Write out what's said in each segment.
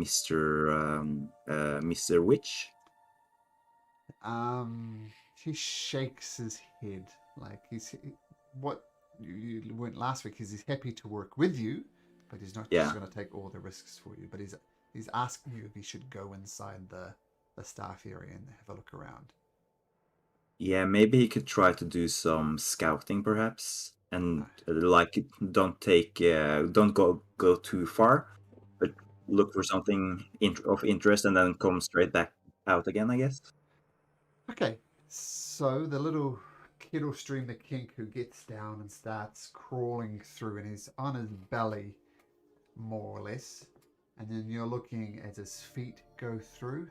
Mr. Witch? He shakes his head like what you went last week is he's happy to work with you, but he's not just Yeah. going to take all the risks for you. But he's asking you if he should go inside the staff area and have a look around. Yeah, maybe he could try to do some scouting, perhaps, and like don't go too far, but look for something of interest and then come straight back out again, I guess. Okay, so the little kettle streamer kink who gets down and starts crawling through, and he's on his belly, more or less, and then you're looking as his feet go through.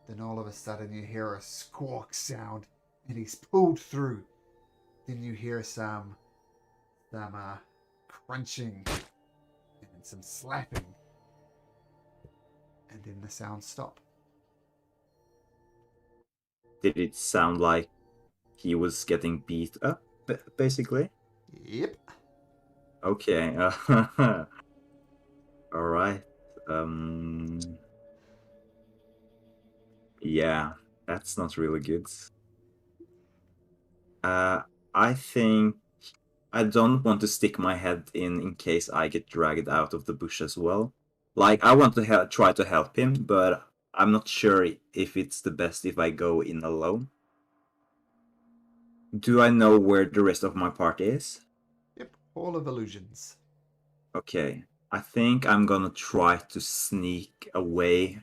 Then all of a sudden you hear a squawk sound, and he's pulled through. Then you hear some crunching and some slapping, and then the sounds stop. Did it sound like he was getting beat up, basically? Yep. Okay. All right. Um. Yeah, that's not really good. Uh, I think I don't want to stick my head in case I get dragged out of the bush as well. Like, I want to try to help him, but I'm not sure if it's the best if I go in alone. Do I know where the rest of my party is? Yep. Hall of Illusions. Okay, I think I'm gonna try to sneak away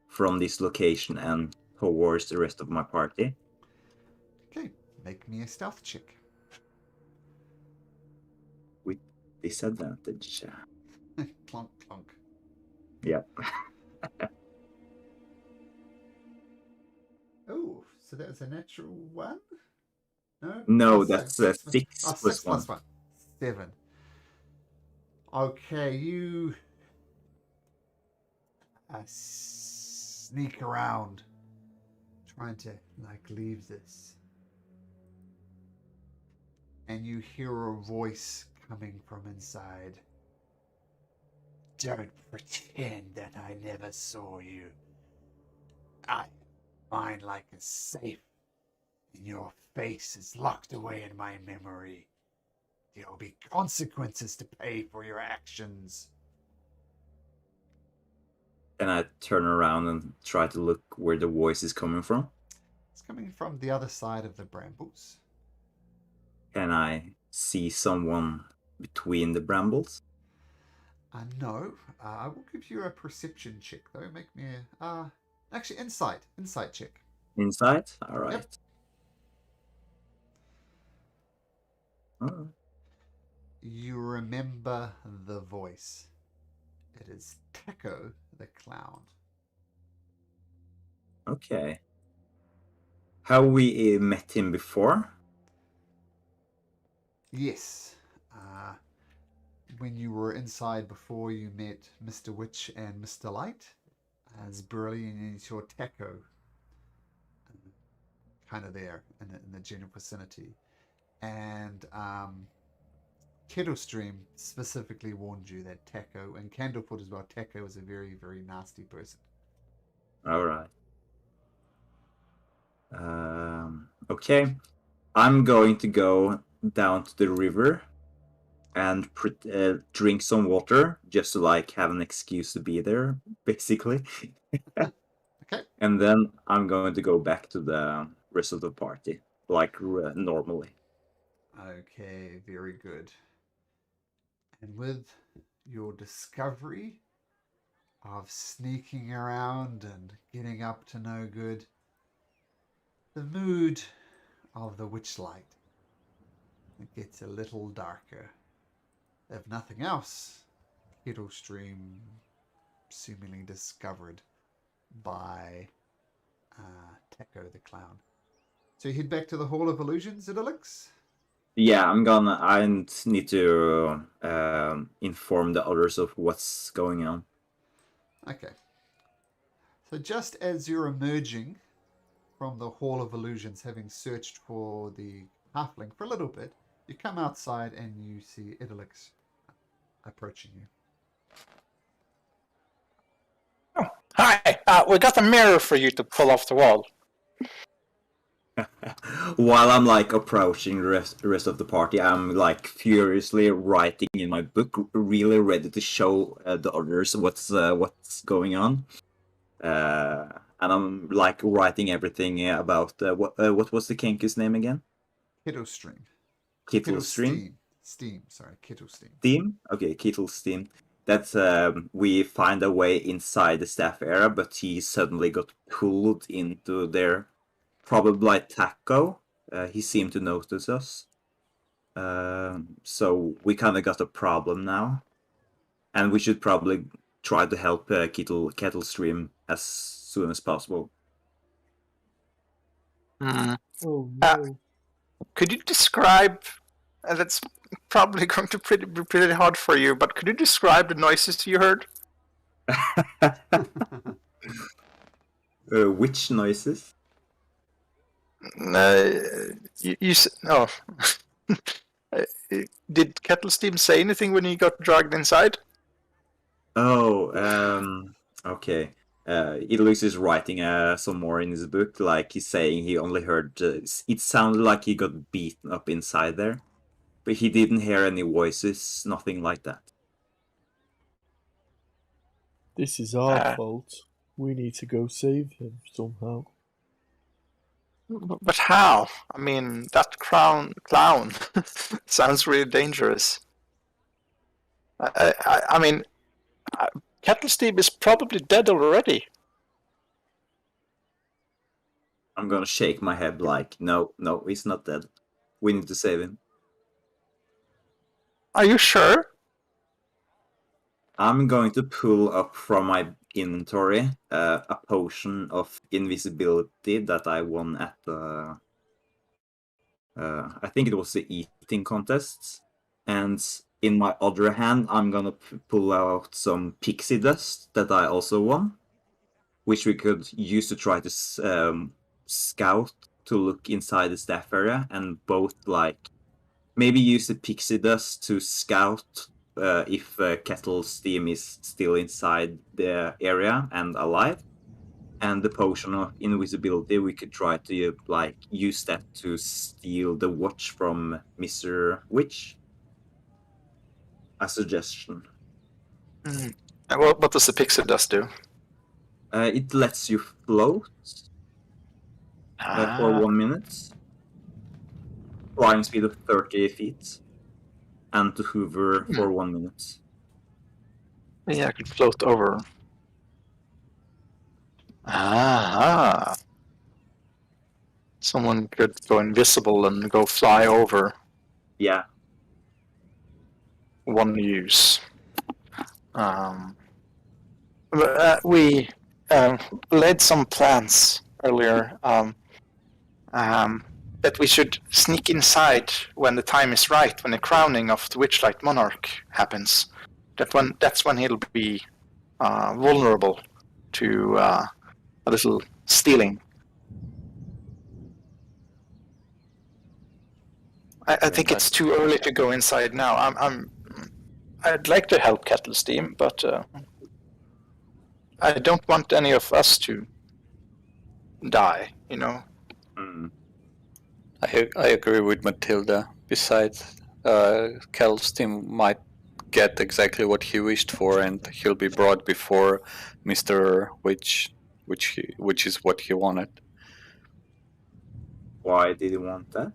from this location and towards the rest of my party. Okay. Make me a stealth check. With disadvantage. Clunk, clunk. Yeah. Oh, so that was a natural one? No? No, Six. that's a Six. 6 Six plus plus 1. one. 7. Okay, you sneak around, trying to like leave this, and you hear a voice coming from inside. Don't pretend that I never saw you. I mine like a safe, and your face is locked away in my memory. There will be consequences to pay for your actions. And I turn around and try to look where the voice is coming from. It's coming from the other side of the brambles. Can I see someone between the brambles? No, I will give you a perception check though. Make me actually insight check. Inside? All Yep. right. Oh, You remember the voice. It is Teco the clown. okay. Have we met him before? Yes. When you were inside before, you met Mr. Witch and Mr. Light as brilliant as your Teco, kind of there in the general vicinity. And Kettlestream specifically warned you that Taco, and Candlefoot as well, Taco is a very, very nasty person. All right. Okay. I'm going to go down to the river and drink some water just to like have an excuse to be there, basically. Okay. And then I'm going to go back to the rest of the party, like normally. Okay, very good. And with your discovery of sneaking around and getting up to no good, the mood of the Witchlight gets a little darker. If nothing else, Kettlestream seemingly discovered by Taco the Clown. So you head back to the Hall of Illusions, Idylix? Yeah, I need to inform the others of what's going on. Okay. So just as you're emerging from the Hall of Illusions, having searched for the halfling for a little bit, you come outside and you see Idylix approaching you. We got a mirror for you to pull off the wall. While I'm like approaching the rest of the party, I'm like furiously writing in my book, really ready to show the others what's going on. And I'm like writing everything about what was the Kenku's name again? Kittle stream. Kittle Stream? Steam. Sorry, Kittle Steam. Steam? Okay, Kittle Steam. That's we find a way inside the staff area, but he suddenly got pulled into there, probably by Taco. He seemed to notice us. So we kind of got a problem now. And we should probably try to help Kettle Stream as soon as possible. Mm. Oh no. Could you describe? That's probably going to be pretty hard for you, but could you describe the noises you heard? Which noises? No. Did Kettle Steam say anything when he got dragged inside? Oh, okay. Ilux is writing some more in his book, like he's saying he only heard. It sounded like he got beaten up inside there, but he didn't hear any voices, nothing like that. This is our fault. We need to go save him somehow. But how? I mean, that clown sounds really dangerous. I mean, Kettle Steam is probably dead already. I'm gonna shake my head like, no, he's not dead. We need to save him. Are you sure? I'm going to pull up from my inventory a potion of invisibility that I won at the... I think it was the eating contest. And in my other hand, I'm gonna pull out some pixie dust that I also won, which we could use to try to scout to look inside the staff area, and both like maybe use the pixie dust to scout if Kettle Steam is still inside the area and alive, and the potion of invisibility we could try to like use that to steal the watch from Mr. Witch. A suggestion. Mm. And what does the pixie dust do? It lets you float for 1 minute, flying speed of 30 feet, and to hover for 1 minute. Yeah, I can float over. Ah. Someone could go invisible and go fly over. Yeah. One use. We laid some plans earlier that we should sneak inside when the time is right, when the crowning of the Witchlight monarch happens. That's when he'll be vulnerable to a little stealing. I think it's too early to go inside now. I'd like to help Kettle Steam, but I don't want any of us to die, you know? Mm. I agree with Matilda. Besides, Kettle Steam might get exactly what he wished for, and he'll be brought before Mr. Witch, which is what he wanted. Why did he want that?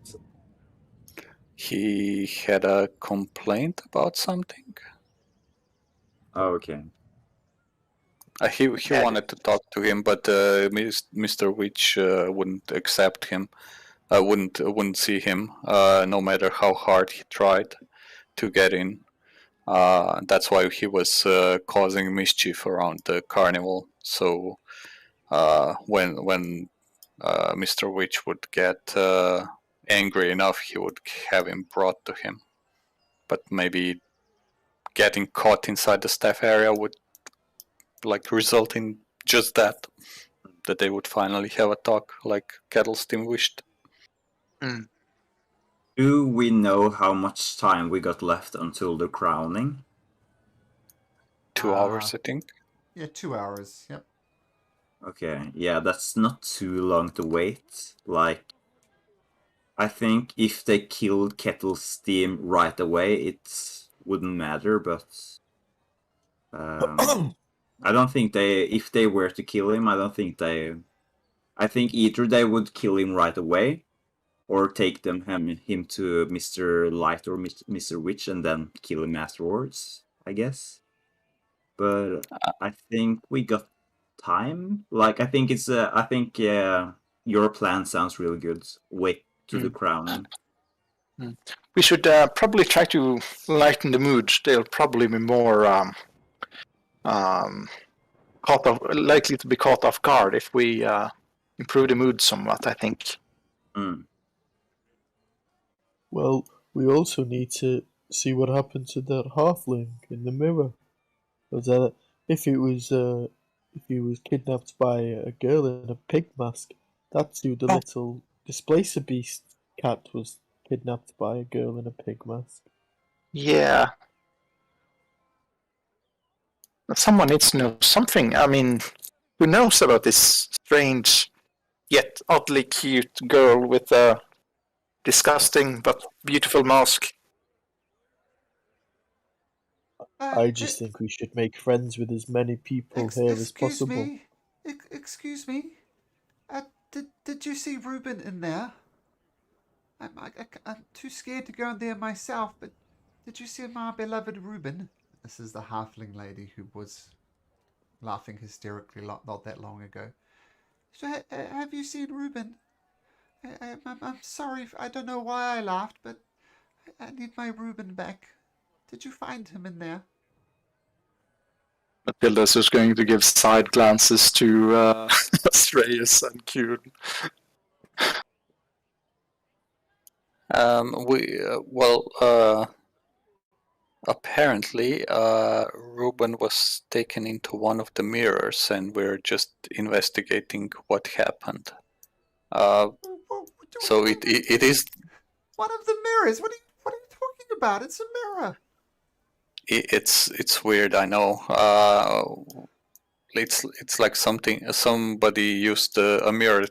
He had a complaint about something. Oh, okay. He wanted to talk to him, but Mr. Witch wouldn't accept him. Wouldn't see him, no matter how hard he tried to get in. That's why he was causing mischief around the carnival. So when Mr. Witch would get angry enough, he would have him brought to him. But maybe getting caught inside the staff area would like result in just that they would finally have a talk like Kettle Steam wished. Mm. Do we know how much time we got left until the crowning? 2 hours, I think. Yeah, 2 hours. Yep. Okay, yeah, that's not too long to wait. Like, I think if they killed Kettle Steam right away, it wouldn't matter, but I don't think if they were to kill him, I think either they would kill him right away, or take him to Mr. Light or Mr. Witch and then kill him afterwards, I guess. But I think we got time. Like, I think your plan sounds really good. Wait to the Mm. crowning. We should probably try to lighten the mood. They'll probably be more likely to be caught off guard if we improve the mood somewhat, I think. Mm. Well, we also need to see what happened to that halfling in the mirror. Because if he was kidnapped by a girl in a pig mask, that's who the little displacer beast cat was kidnapped by a girl in a pig mask. Yeah. Someone needs to know something. I mean, who knows about this strange yet oddly cute girl with a disgusting but beautiful mask? I just think we should make friends with as many people here as Excuse possible. me. Excuse me. Did you see Reuben in there? I'm too scared to go in there myself, but did you see my beloved Reuben? This is the halfling lady who was laughing hysterically not that long ago. So, have you seen Reuben? I'm sorry, I don't know why I laughed, but I need my Reuben back. Did you find him in there? Matilda's just going to give side glances to Shreyas and Kieran. Apparently, Ruben was taken into one of the mirrors, and we're just investigating what happened. So it is. One of the mirrors. What are you talking about? It's a mirror. It's weird. I know. It's like somebody used a mirror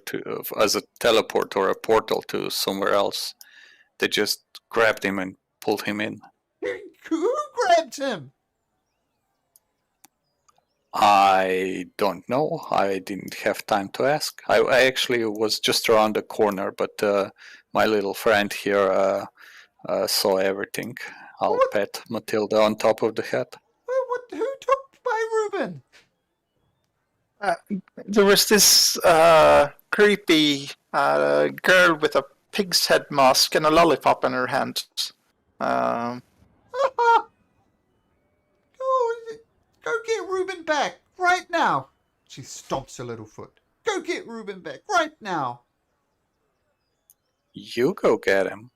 as a teleport or a portal to somewhere else. They just grabbed him and pulled him in. Who grabbed him? I don't know. I didn't have time to ask. I actually was just around the corner, but my little friend here saw everything. I'll pat Matilda on top of the head. Who took my Reuben? There was this creepy girl with a pig's head mask and a lollipop in her hand. Go get Reuben back right now. She stomps her little foot. Go get Reuben back right now. You go get him.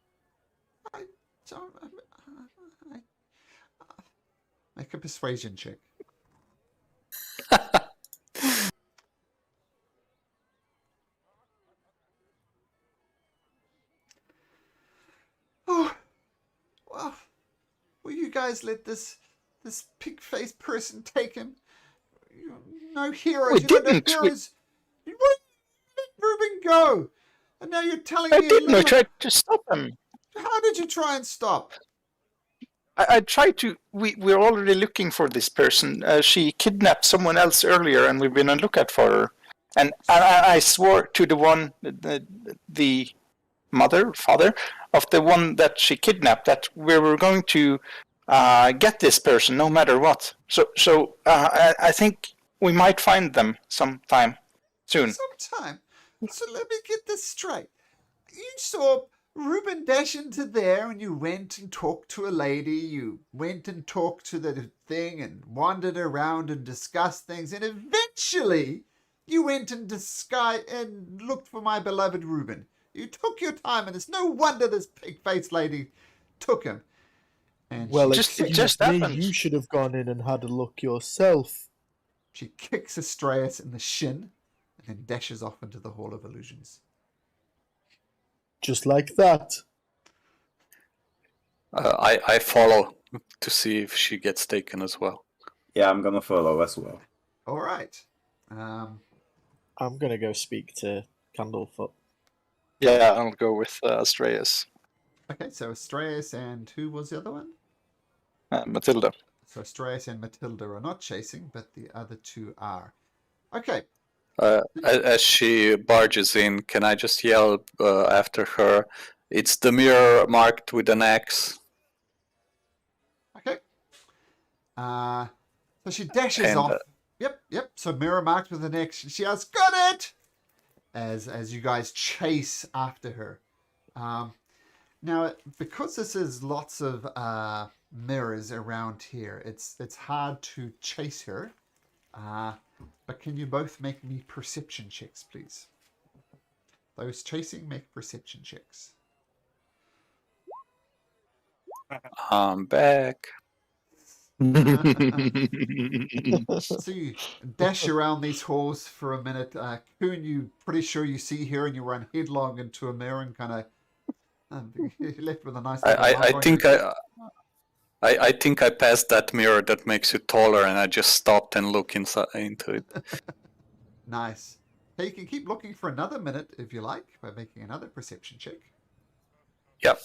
Make a persuasion check. Oh, well, will you guys let this pig-faced person take him? You're no heroes. We You've got no didn't. heroes. You won't let Reuben go. And now you're telling I me... didn't. I tried to stop him. How did you try and stop? I tried to. We're already looking for this person. She kidnapped someone else earlier, and we've been on lookout for her. And I swore to the one, the father of the one that she kidnapped, that we were going to get this person no matter what. So I think we might find them sometime soon. Sometime. So let me get this straight. You saw Reuben dash into there and you went and talked to a lady. You went and talked to the thing and wandered around and discussed things. And eventually you went and looked for my beloved Reuben. You took your time, and it's no wonder this pig-faced lady took him. And Well, It just me, happened. you should have gone in and had a look yourself. she kicks Astraeus in the shin and then dashes off into the Hall of Illusions. Just like that. I follow to see if she gets taken as well. Yeah, I'm gonna follow as well. All right. I'm gonna go speak to Candlefoot. Yeah, I'll go with Astraeus. Okay, so Astraeus and who was the other one? Matilda. So Astraeus and Matilda are not chasing, but the other two are. Okay. As she barges in, can I just yell after her? It's the mirror marked with an X. Okay. So she dashes And, off. Yep. So mirror marked with an X. She has got it. As you guys chase after her. Now, because this is lots of mirrors around here, it's hard to chase her. But can you both make me perception checks, please? Those chasing, make perception checks. I'm back. So you dash around these halls for a minute. Kuhn, you pretty sure you see her, and you run headlong into a mirror and kind of you're left with a nice little I mark on think your I think I passed that mirror that makes you taller, and I just stopped and looked inside into it. Nice. Hey, you can keep looking for another minute if you like by making another perception check. Yep.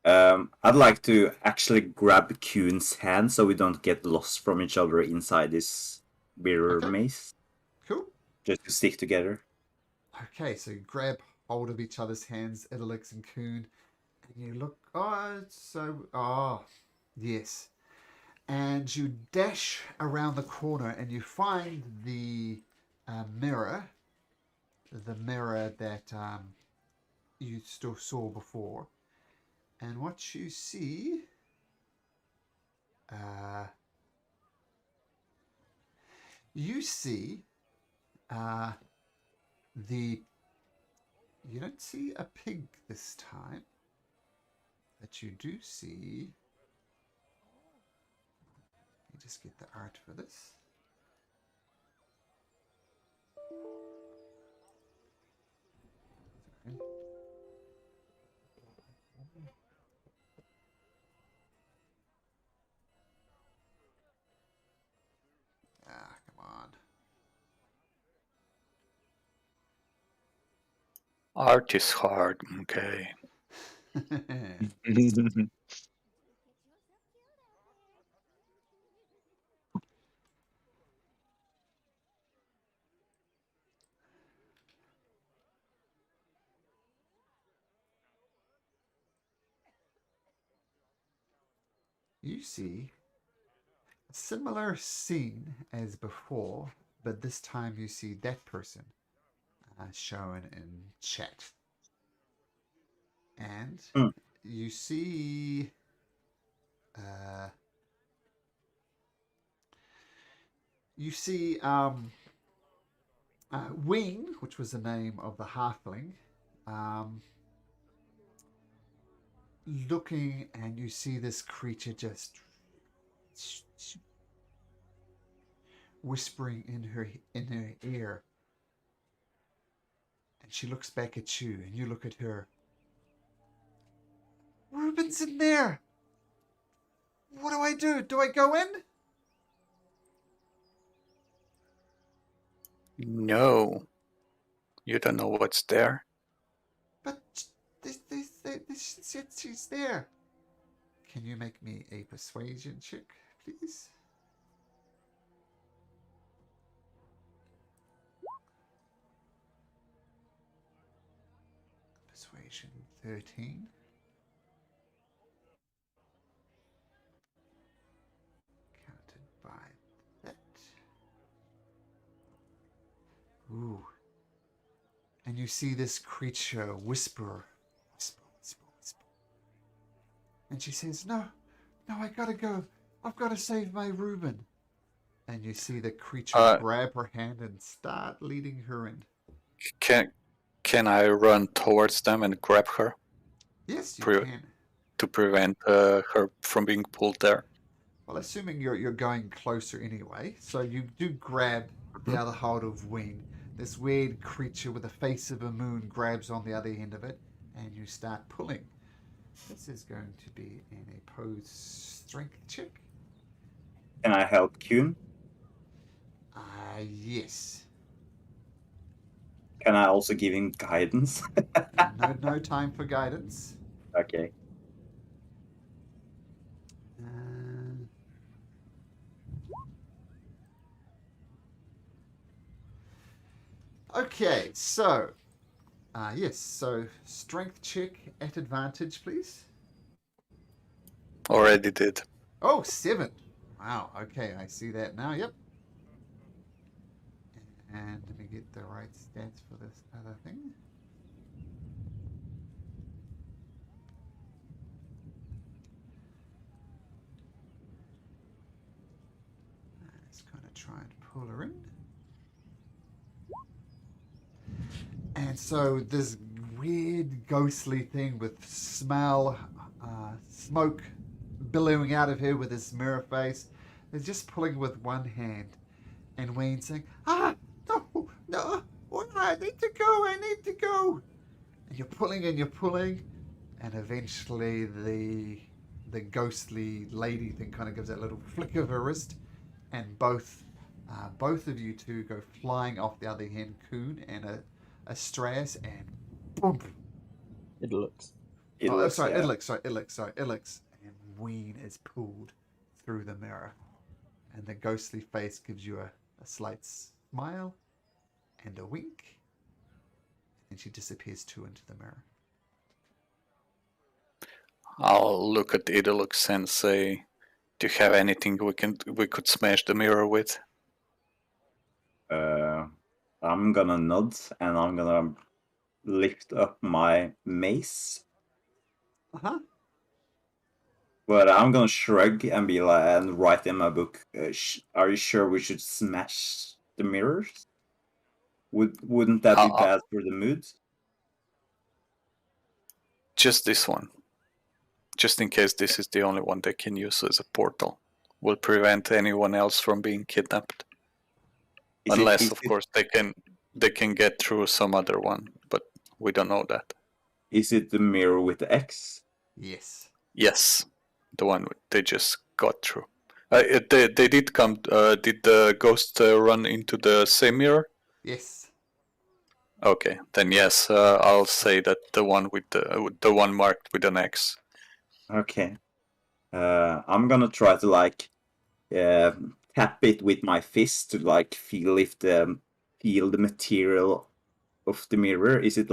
I'd like to actually grab Kuhn's hand so we don't get lost from each other inside this mirror maze. Cool. Just to stick together. Okay, so you grab hold of each other's hands, Idalix and Kuhn, and you look. Yes. And you dash around the corner and you find the mirror that you still saw before. And what you see, you don't see a pig this time, but you do see. Let me just get the art for this. Sorry. Come on. Art is hard. Okay. You see a similar scene as before, but this time you see that person shown in chat. And you see Wing, which was the name of the halfling, looking, and you see this creature just whispering in her ear, and she looks back at you, and you look at her. Reuben's in there. What do I do? Do I go in? No. You don't know what's there? But she's there. Can you make me a persuasion check, please? Persuasion 13. Counted by that. Ooh. And you see this creature whisper. And she says, No, I gotta go. I've got to save my Reuben. And you see the creature grab her hand and start leading her in. Can I run towards them and grab her? Yes, you can. To prevent her from being pulled there? Well, assuming you're going closer anyway, so you do grab the other hold of Wing. This weird creature with the face of a moon grabs on the other end of it, and you start pulling. This is going to be in a pose strength check. Can I help Kuhn? Yes. Can I also give him guidance? No time for guidance. Okay. Okay, so yes, so strength check at advantage, please. Already did. Oh, 7. Wow. Okay, I see that now. Yep. And let me get the right stats for this other thing. Let's kind of try and pull her in. And so this weird ghostly thing with smell, smoke billowing out of her with this mirror face is just pulling with one hand. And Wayne saying, no, I need to go. And you're pulling, and eventually the ghostly lady thing kind of gives that little flick of her wrist, and both of you two go flying off the other hand, Coon and Astraeus, and boom. It looks. Sorry, Ilix. And Ween is pulled through the mirror, and the ghostly face gives you a slight smile and a wink, and she disappears too into the mirror. I'll look at Idolux and say, "Do you have anything we could smash the mirror with?" I'm gonna nod and I'm gonna lift up my mace. But I'm gonna shrug and be like, and write in my book. Are you sure we should smash the mirrors? Wouldn't that be bad for the mood? Just this one. Just in case this is the only one they can use as a portal. Will prevent anyone else from being kidnapped. Unless, of course, they can get through some other one, but we don't know that. Is it the mirror with the X? Yes. Yes, the one they just got through. They did come. Did the ghost run into the same mirror? Yes. Okay, then yes, I'll say that the one with the one marked with an X. Okay. I'm gonna try to tap it with my fist to feel the material of the mirror. Is it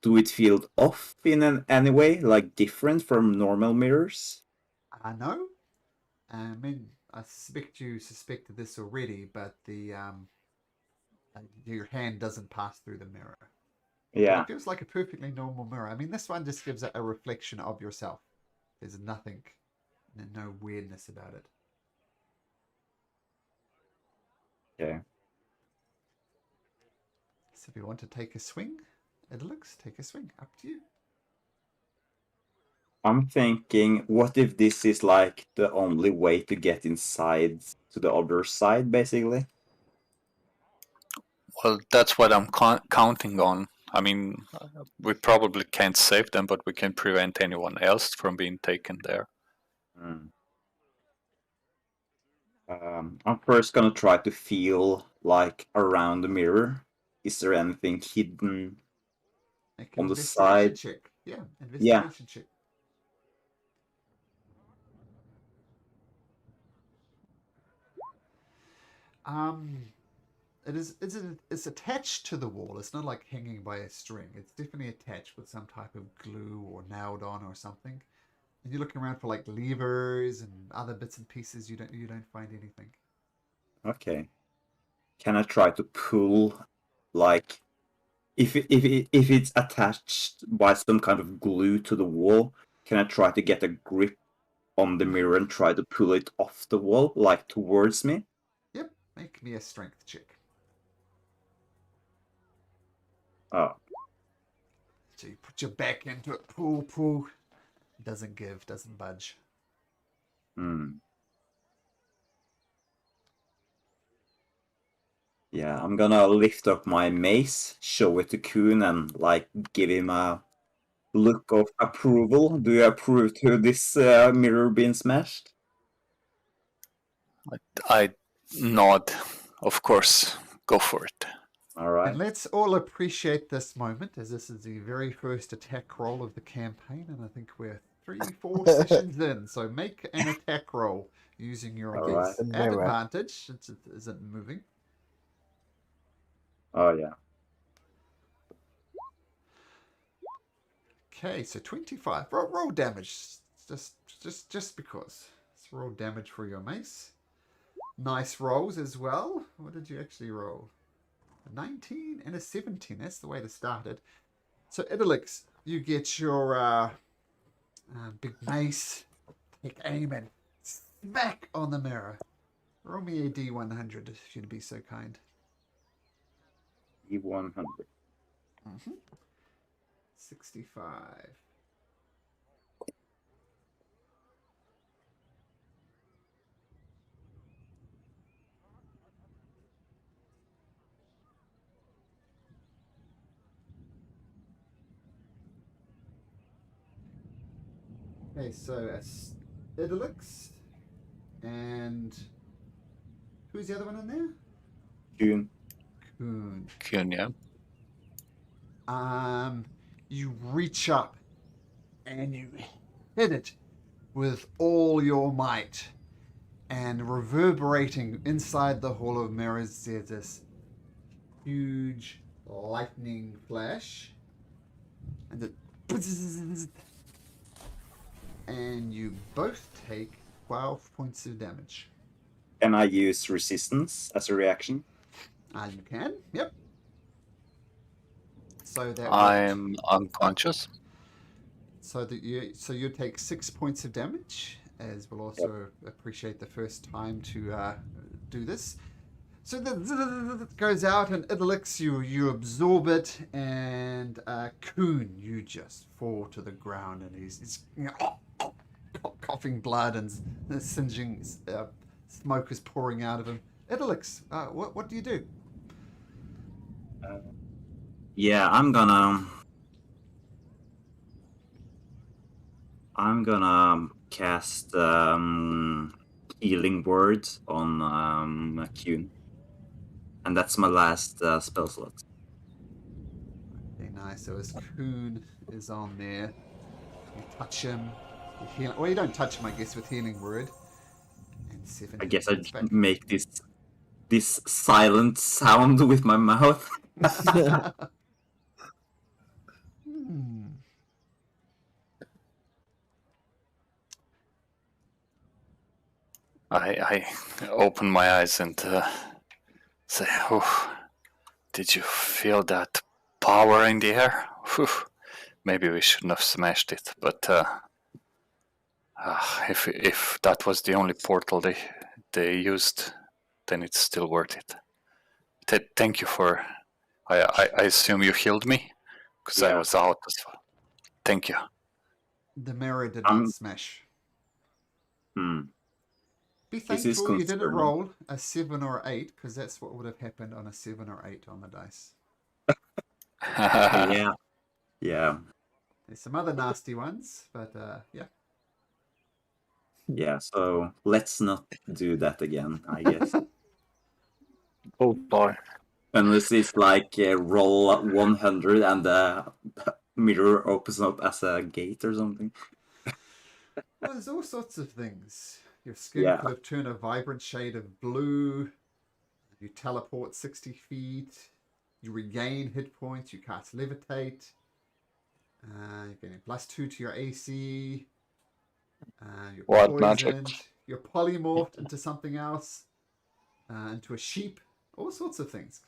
do it feel off in any way, different from normal mirrors? No. I mean, I suspect you suspected this already, but your hand doesn't pass through the mirror. Yeah. It feels like a perfectly normal mirror. I mean, this one just gives it a reflection of yourself. There's nothing, no weirdness about it. Okay. So if you want to take a swing, take a swing. Up to you. I'm thinking, what if this is the only way to get inside to the other side, basically? Well, that's what I'm counting on. I mean, we probably can't save them, but we can prevent anyone else from being taken there. I'm first gonna try to feel around the mirror. Is there anything hidden on the side? Check. Yeah, investigation check. It's attached to the wall. It's not like hanging by a string. It's definitely attached with some type of glue or nailed on or something. And you're looking around for levers and other bits and pieces. You don't find anything. Okay. Can I try to pull if it's attached by some kind of glue to the wall? Can I try to get a grip on the mirror and try to pull it off the wall, towards me? Yep. Make me a strength check. Oh. So you put your back into it, pull. Doesn't give, doesn't budge. Yeah, I'm gonna lift up my mace, show it to Kuhn, and give him a look of approval. Do you approve to this mirror being smashed? I nod. Of course, go for it. All right. And let's all appreciate this moment, as this is the very first attack roll of the campaign, and I think we're 4 sessions in. So make an attack roll using your All ace right. at Mirror. advantage, since it isn't moving. Oh yeah. Okay, so 25. Roll damage, just because. Let's roll damage for your mace. Nice rolls as well. What did you actually roll? A 19 and a 17. That's the way to start it. So Idolix, you get your big mace. Take aim and smack on the mirror. Roll me a D100 if you'd be so kind. E100. 65. Okay, so Idolix and who's the other one in there? June. Coon. Kunya. You reach up and you hit it with all your might, and reverberating inside the Hall of Mirrors, there's this huge lightning flash, and and you both take 12 points of damage. Can I use resistance as a reaction? You can, yep. So that I'm unconscious. So you take 6 points of damage, as we'll also appreciate the first time to do this. So the goes out, and Idolix, you absorb it, and Coon, you just fall to the ground, and he's coughing blood and singeing smoke is pouring out of him. Idolix, what do you do? Yeah, I'm gonna cast healing word on Kuhn, and that's my last spell slot. Okay, nice. So as Coon is on there, you touch him. You don't touch him, I guess, with healing word. And 7 I guess I points back. make this silent sound with my mouth. Hmm. I open my eyes and say, "Oh, did you feel that power in the air? Whew. Maybe we shouldn't have smashed it, but if that was the only portal they used, then it's still worth it. Thank you for. I assume you healed me, because I Yeah. was out as well. Thank you." The mirror did not smash. Be This is thankful you didn't concerning. roll a 7 or 8, because that's what would have happened on a 7 or 8 on the dice. Yeah. Yeah. There's some other nasty ones, but yeah. Yeah, so let's not do that again, I guess. Oh boy. Unless it's like roll 100 and the mirror opens up as a gate or something. Well, there's all sorts of things. Your skin Yeah. could have turned a vibrant shade of blue. You teleport 60 feet. You regain hit points. You cast levitate. You're getting +2 to your AC. You're What poisoned. magic? You're polymorphed into something else. Into a sheep. All sorts of things.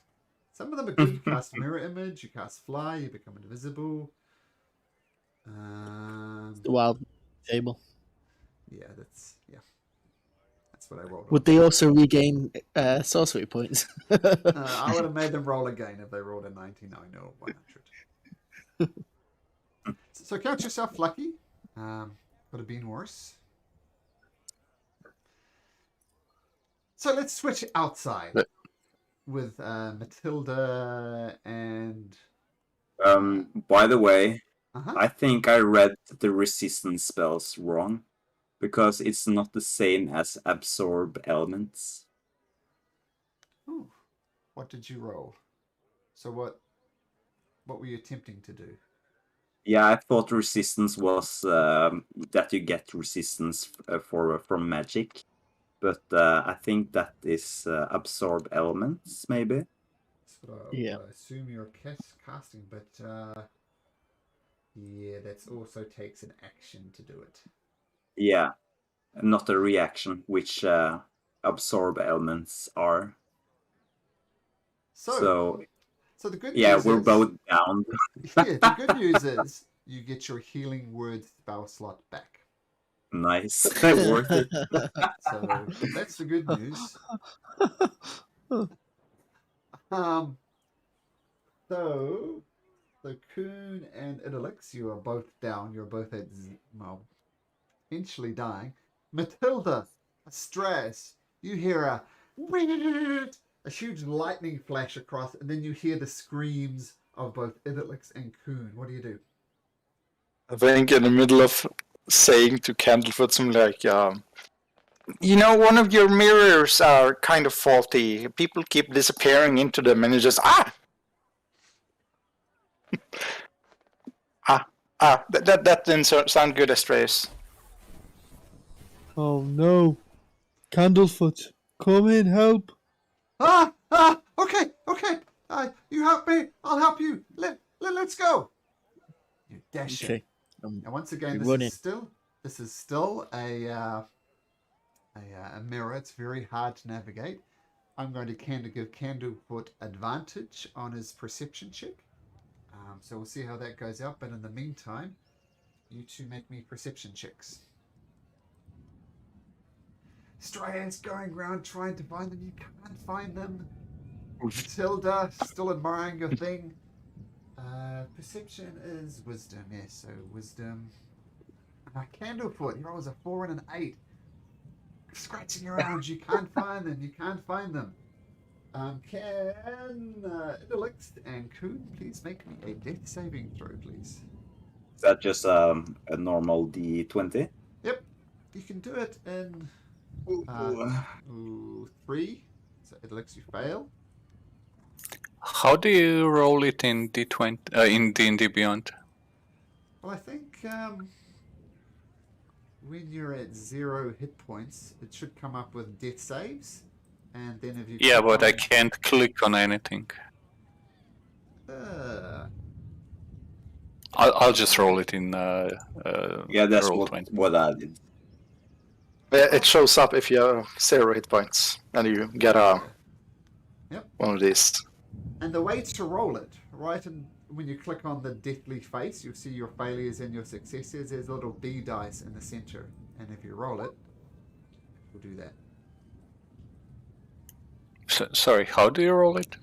Some of them are good. You cast mirror image. You cast fly. You become invisible. The wild table. Yeah, that's what I rolled. Would they also regain sorcery points? I would have made them roll again if they rolled a 99 or 100. So count yourself lucky. Could have been worse. So let's switch outside with Matilda and. By the way, Uh-huh. I think I read the resistance spells wrong, because it's not the same as absorb elements. Ooh, what did you roll? So what were you attempting to do? Yeah, I thought resistance was that you get resistance from magic, but I think that is absorb elements, maybe. That's Yeah. what I assume you're casting, but yeah, that also takes an action to do it. Yeah, not a reaction, which absorb elements are. So So the good yeah, news we're is, both down. yeah, the good news is you get your healing word spell slot back. Nice, worth it. So that's the good news. Um, so Coon and Idolix, you are both down. You're both at well, potentially dying. Matilda, Astras, you hear a huge lightning flash across, and then you hear the screams of both Idolix and Coon. What do you do? I think in the middle of saying to Candlefoot something like, you know, one of your mirrors are kind of faulty. People keep disappearing into them, and you just that didn't sound good, Astras. Oh no. Candlefoot, come in, help. Okay. You help me, I'll help you. Let's go. You dash in. Okay. And once again, You're running. this is still a mirror. It's very hard to navigate. I'm going to give Candlefoot advantage on his perception check. So we'll see how that goes out. But in the meantime, you two make me perception checks. Strayan's going around trying to find them. You can't find them. Matilda, still admiring your thing. Perception is wisdom. Yes, so wisdom. Candlefoot, he rolls a 4 and an 8. Scratching around, you can't find them. Can Idolix and Coon please make me a death saving throw, please? Is that just a normal D20? Yep, you can do it in 3. So Idolix, you fail. How do you roll it in D20 in D&D Beyond? Well, I think when you're at 0 hit points, it should come up with death saves, and then if you Yeah, but I can't click on anything. I'll just roll it in. Yeah, that's roll 20. what I did. It shows up if you have 0 hit points, and you get one of these. And the way to roll it, right, and when you click on the deathly face, you'll see your failures and your successes. There's a little B dice in the center, and if you roll it, we'll do that. Sorry, how do you roll it?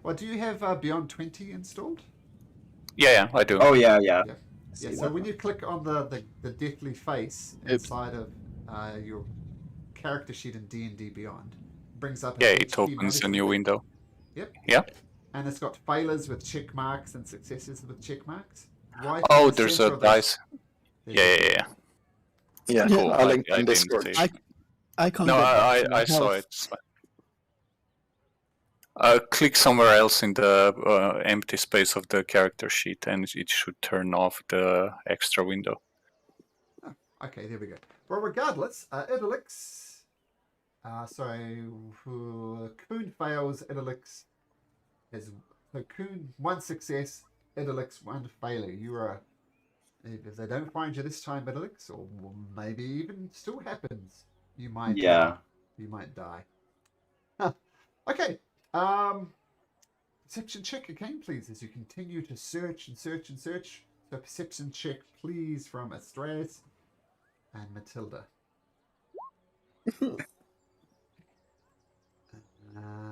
Well, do you have Beyond 20 installed? Yeah, I do. Oh yeah. Yeah. So when you click on the deathly face inside of your character sheet in D&D Beyond, it brings up Yeah, an it HP opens a new management. window. Yep. Yeah. And it's got failures with check marks and successes with check marks. Right. Oh, in the there's center a of this- dice. There's Yeah, Cool. I'll link I in didn't Discord. see. I can't No, get back to my I saw health. it. It's fine. Click somewhere else in the empty space of the character sheet, and it should turn off the extra window. Okay, there we go. Well, regardless, Idolix. Coon fails. Idolix has Coon 1 success. Idolix 1 failure. You are. If they don't find you this time, Idolix, or maybe even still happens, you might. You might die. Okay. Perception check again, please, as you continue to search and search and search. So perception check, please, from Astras and Matilda.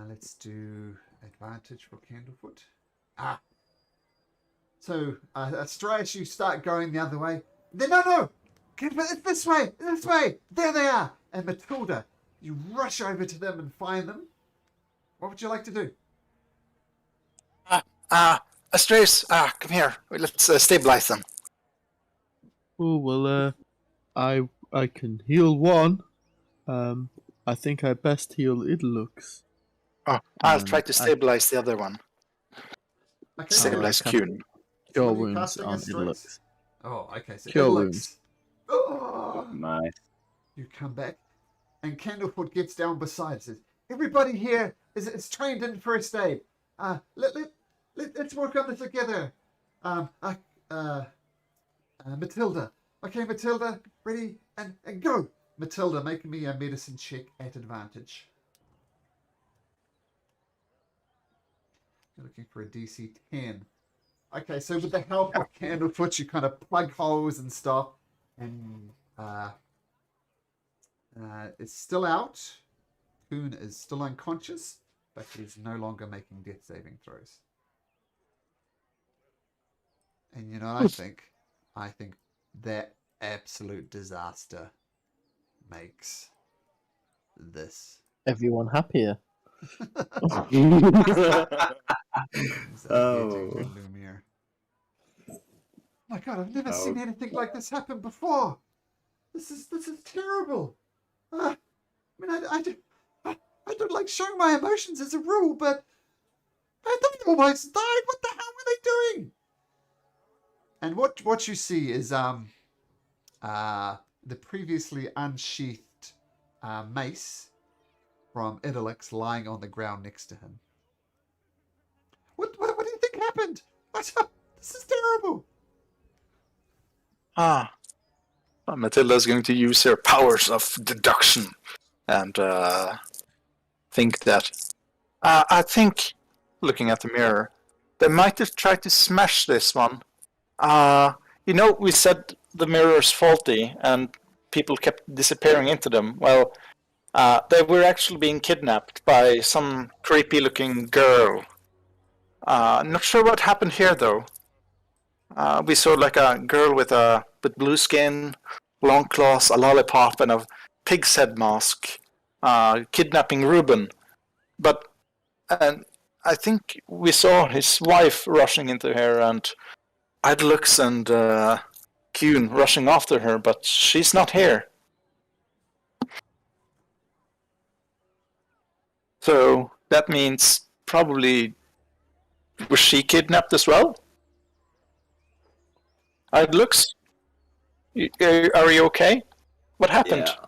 Let's do advantage for Candlefoot. So Astras, you start going the other way. No! It's this way! There they are! And Matilda, you rush over to them and find them. What would you like to do? Astras, come here. Let's stabilize them. Oh well, I can heal one. I think I best heal Idolux. I'll try to stabilize the other one. Okay, Same so, Same as like Kuhn. so Cure what are you wounds casting on as strikes? Idlux. Oh, okay, so Cure Idlux. wounds. Oh, Nice. you come back, and Candlefoot gets down beside says, everybody here is trained in first aid. Let's work on this together. Um, uh, uh, Matilda. Okay, Matilda, ready, and go. Matilda, make me a medicine check at advantage. You're looking for a DC 10. Okay, so with the help of Candlefoot, you kind of plug holes and stuff, and it's still out. Kuhn is still unconscious, but he's no longer making death saving throws. And you know what I think? I think that absolute disaster makes this. Everyone happier. Is Oh. getting Lumiere. My God, I've never Oh. seen anything like this happen before. This is terrible. I mean, I don't like showing my emotions as a rule, but they almost died. What the hell were they doing? And what you see is the previously unsheathed mace from Idylix lying on the ground next to him. What do you think happened? This is terrible. Matilda's going to use her powers of deduction and think that. I think, looking at the mirror, they might have tried to smash this one. We said the mirror's faulty and people kept disappearing into them. Well, they were actually being kidnapped by some creepy-looking girl. Not sure what happened here, though. We saw like a girl with blue skin, long claws, a lollipop, and a pig's head mask, kidnapping Ruben. But I think we saw his wife rushing into here, and Idlux and Kuhn rushing after her, but she's not here. So that means probably was she kidnapped as well? Idlux? Are you okay? What happened? Yeah.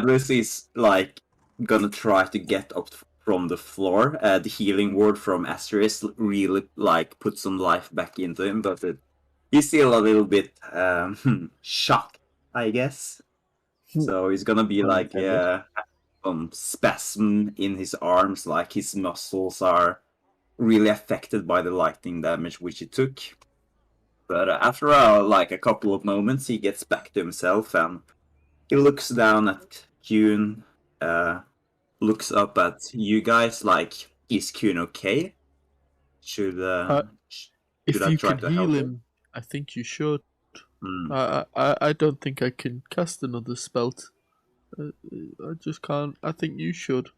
Idlus is like gonna try to get up from the floor. The healing word from Asterisk really like put some life back into him, but he's still a little bit shocked, I guess. So he's gonna be like some spasm in his arms, like his muscles are really affected by the lightning damage which he took. But after a couple of moments, he gets back to himself and he looks down at Kuhn, looks up at you guys like, is Kuhn okay? Should If I you try can to heal help him, I think you should. Mm. I don't think I can cast another spell. I just can't. I think you should.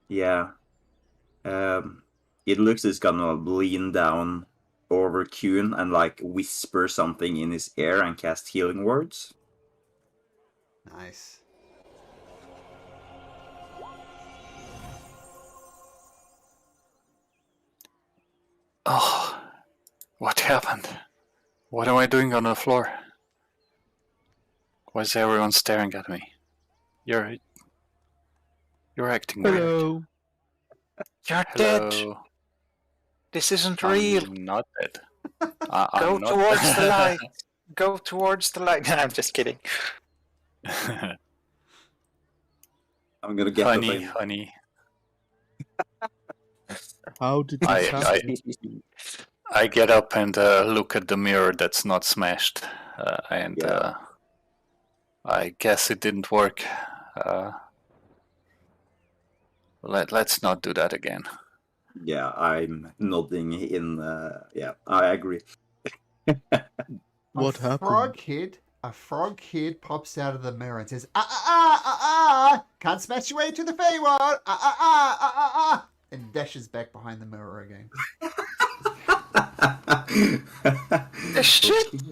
Yeah. It looks is gonna lean down over Kuhn and like whisper something in his ear and cast healing words. Nice. Oh, what happened? What am I doing on the floor? Why is everyone staring at me? You're acting weird. Hello. You're dead. Hello. This isn't real. I'm not dead. Go I'm not towards the light. Go towards the light. I'm just kidding. I'm gonna get honey, up honey. How did you cast it? I get up and look at the mirror that's not smashed, and I guess it didn't work. Let's not do that again. Yeah, I'm nodding in. Yeah, I agree. What happened? A frog head pops out of the mirror and says, can't smash your way to the Feywild, and dashes back behind the mirror again. Shit!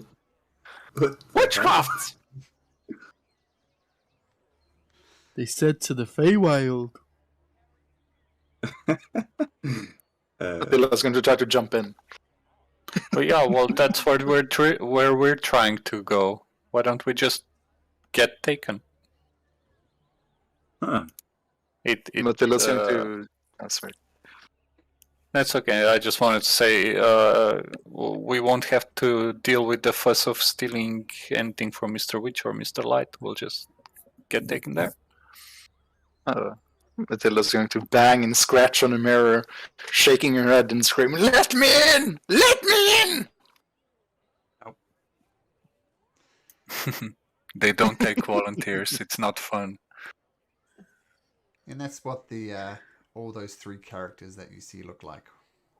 Witchcraft! They said to the Feywild. Attila's going to try to jump in. But yeah, well, that's where we're trying to go. Why don't we just get taken? Huh. Attila's going to... Oh, sorry. That's okay. I just wanted to say we won't have to deal with the fuss of stealing anything from Mr. Witch or Mr. Light. We'll just get taken there. Attila's going to bang and scratch on the mirror, shaking her head and screaming, "Let me in! Let me in!" They don't take volunteers. It's not fun. And that's what the all those 3 characters that you see look like,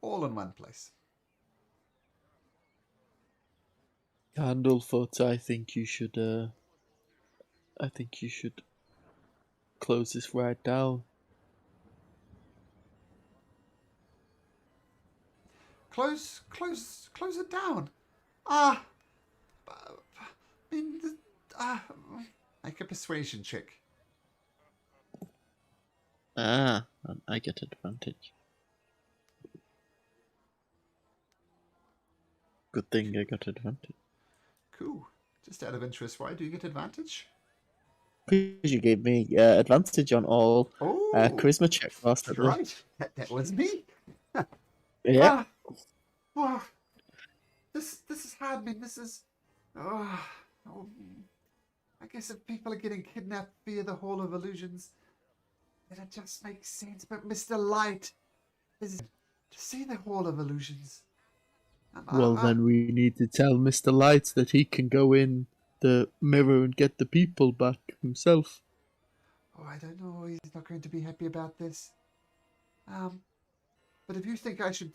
all in one place. Candlefoot, I think you should close this right down. Close it down. Make a persuasion check. And I get advantage. Good thing I got advantage. Cool. Just out of interest, why do you get advantage? Because you gave me advantage on all charisma checks last night. Right. That was me. Yeah. This is hard, man. This is... I guess if people are getting kidnapped via the Hall of Illusions, then it just makes sense. But Mr. Light is to see the Hall of Illusions. Well, then we need to tell Mr. Light that he can go in the mirror and get the people back himself. Oh, I don't know. He's not going to be happy about this. But if you think I should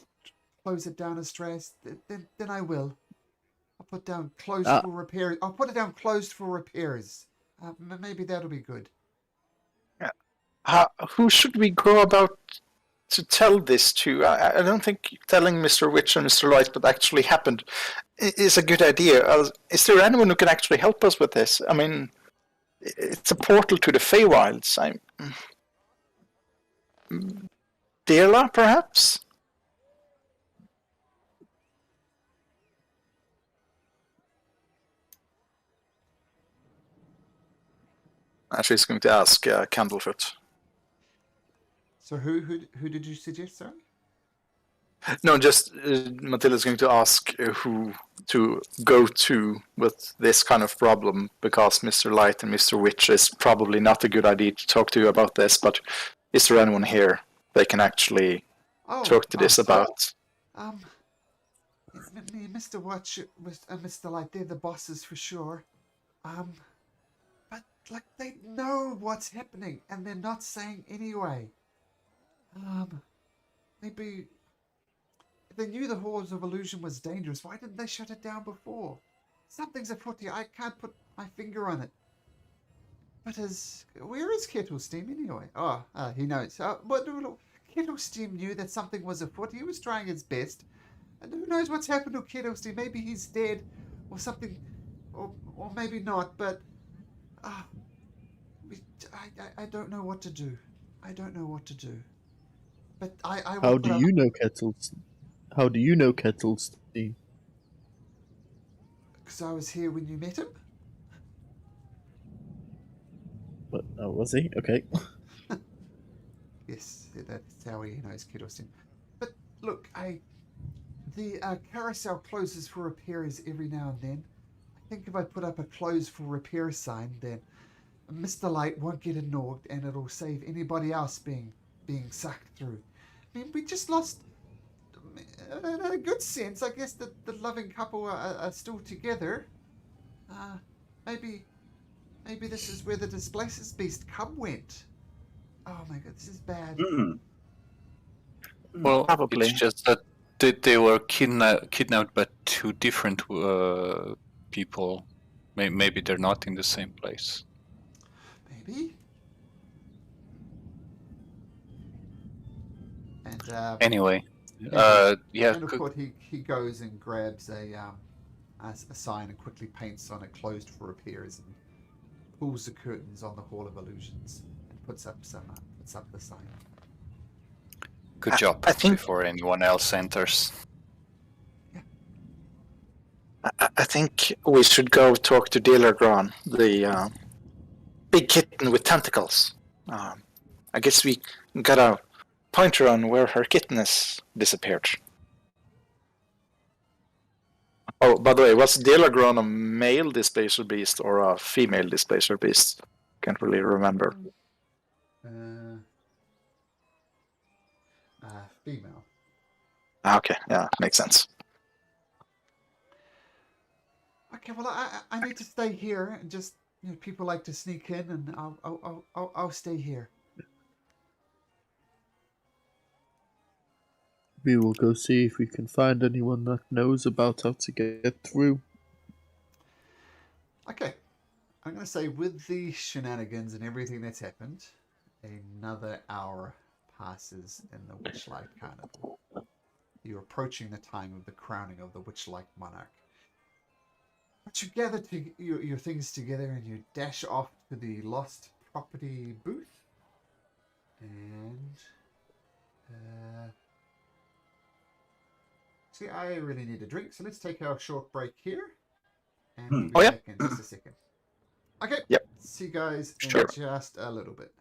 close it down as stressed, then I will. I'll put down closed for repairs. I'll put it down closed for repairs. Maybe that'll be good. Yeah. Who should we go about to tell this to? I don't think telling Mr. Witch and Mr. Light what actually happened is a good idea. Is there anyone who can actually help us with this? I mean, it's a portal to the Feywilds. Dela, perhaps? Actually, he's going to ask Candlefoot. So who did you suggest, sorry? No, just Matilda's going to ask who to go to with this kind of problem, because Mr. Light and Mr. Witch is probably not a good idea to talk to about this, but is there anyone here they can actually talk to this about? It's me, Mr. Watch, and Mr. Light, they're the bosses for sure. But, like, they know what's happening, and they're not saying anyway. Maybe... If they knew the Halls of Illusion was dangerous, why didn't they shut it down before? Something's afoot here. I can't put my finger on it. But where is Kettlesteam anyway? He knows. But Kettlesteam knew that something was afoot. He was trying his best. And who knows what's happened to Kettlesteam? Maybe he's dead or something. Or maybe not. But I don't know what to do. I don't know what to do. But I will How do you know Kettlesteam? How do you know Kettlesteam? Because I was here when you met him. But was he? Okay. Yes, that's how he knows Kettlesteam. But look, the carousel closes for repairs every now and then. I think if I put up a close for repair sign, then Mr. Light won't get annoyed, and it'll save anybody else being sucked through. I mean, we just lost. In a good sense, I guess that the loving couple are still together. Maybe this is where the Displaces Beast cub went. Oh my god, this is bad. Well, Probably. it's just that they were kidnapped by 2 different people. Maybe they're not in the same place. Maybe. And Anyway, yeah. And of course, he goes and grabs a sign and quickly paints on it "closed for repairs" and pulls the curtains on the Hall of Illusions and puts up the sign. Good job. I think Before anyone else enters. I think we should go talk to Dealergron, the big kitten with tentacles. I guess we got a pointer on where her kitten has disappeared. Oh, by the way, was Dealergron a male displacer beast or a female displacer beast? Can't really remember. Female. Okay, yeah, makes sense. Okay, well, I need to stay here and just, people like to sneak in, and I'll stay here. We will go see if we can find anyone that knows about how to get through. Okay, I'm going to say with the shenanigans and everything that's happened, another hour passes in the Witchlight Carnival. You're approaching the time of the crowning of the Witchlight Monarch. But you gather your things together and you dash off to the lost property booth. And see, I really need a drink, so let's take our short break here, and we'll be Oh, yeah. back in just a second. Okay. Yep. See you guys in Sure. just a little bit.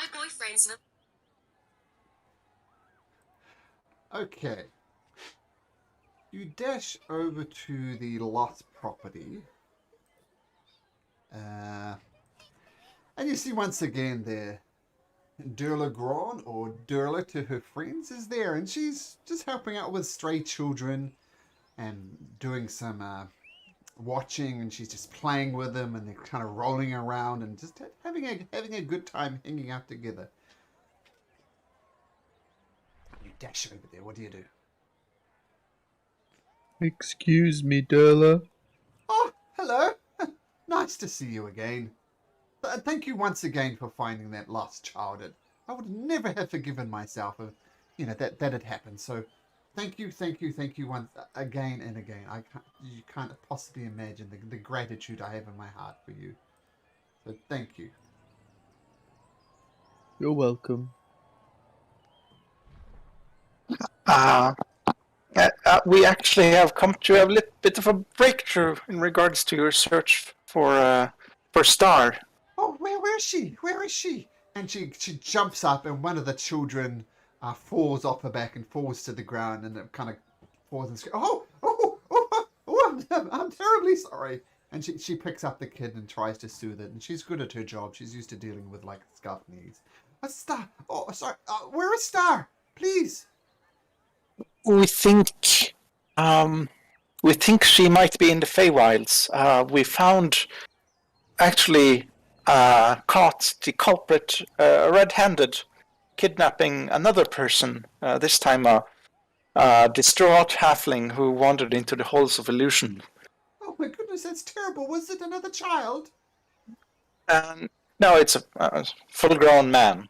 My boyfriend's the Okay. You dash over to the lost property. And you see once again there, Durla Gron, or Durla to her friends, is there. And she's just helping out with stray children and doing some watching, and she's just playing with them, and they're kind of rolling around and just having a good time hanging out together. You dash over there. What do you do? Excuse me, Durla. Oh, hello. Nice to see you again. Thank you once again for finding that lost child. I would never have forgiven myself if, that had happened. So, thank you once again and again. You can't possibly imagine the gratitude I have in my heart for you. So, thank you. You're welcome. We actually have come to a little bit of a breakthrough in regards to your search for Star. Oh, where is she? Where is she? And she jumps up, and one of the children falls off her back and falls to the ground, and it kind of falls and screams, I'm terribly sorry. And she picks up the kid and tries to soothe it, and she's good at her job. She's used to dealing with like scuffed knees. A Star. Oh, sorry. Where is Star? Please. We think she might be in the Feywilds. We found actually caught the culprit red-handed kidnapping another person. This time a distraught halfling who wandered into the halls of illusion. Oh my goodness, that's terrible. Was it another child? No, it's a full-grown man.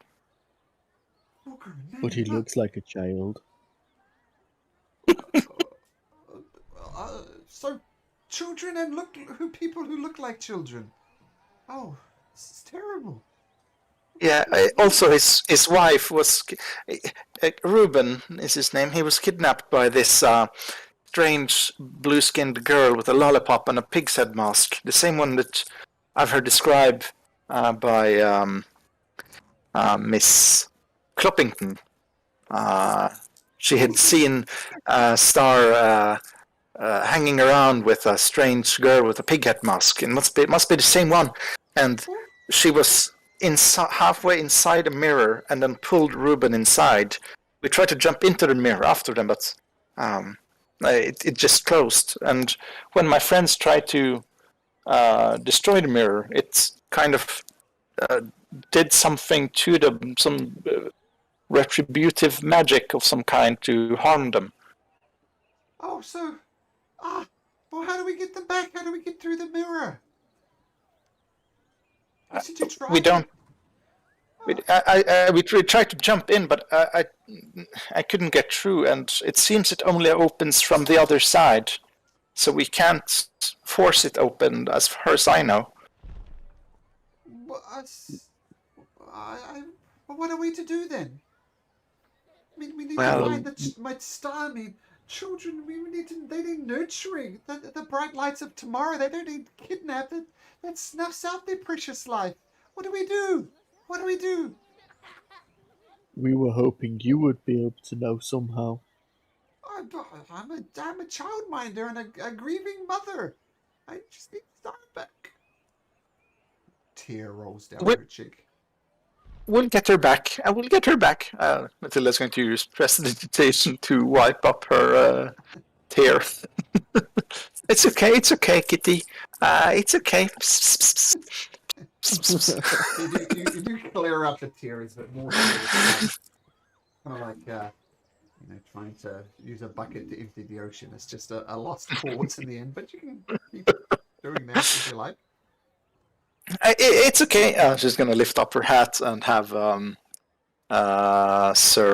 But he looks like a child. So, children and people who look like children. Oh, this is terrible. Yeah. Also, his wife was Ruben is his name. He was kidnapped by this strange blue-skinned girl with a lollipop and a pig's head mask. The same one that I've heard described by Miss Cloppington. She had seen Star hanging around with a strange girl with a pig head mask. It must be the same one. And she was halfway inside a mirror and then pulled Ruben inside. We tried to jump into the mirror after them, but it just closed. And when my friends tried to destroy the mirror, it kind of did something to them, some retributive magic of some kind to harm them. Oh, so... well, how do we get them back? How do we get through the mirror? Did you try? We don't... We tried to jump in, but I couldn't get through, and it seems it only opens from the other side. So we can't force it open, as far as I know. Well, what are we to do then? I mean, we need to find my Star. I mean, children, they need nurturing. The bright lights of tomorrow, they don't need kidnapped. That snuffs out their precious life. What do we do? What do we do? We were hoping you would be able to know somehow. I'm a childminder and a grieving mother. I just need Star back. Tear rolls down her cheek. We'll get her back. I will get her back. Matilda's going to use prestidigitation to wipe up her tear. It's okay, Kitty. It's okay. you do clear up the tears, but more kind of like trying to use a bucket to empty the ocean. It's just a lost cause in the end, but you can keep doing that if you like. It's okay. She's gonna lift up her hat and have Sir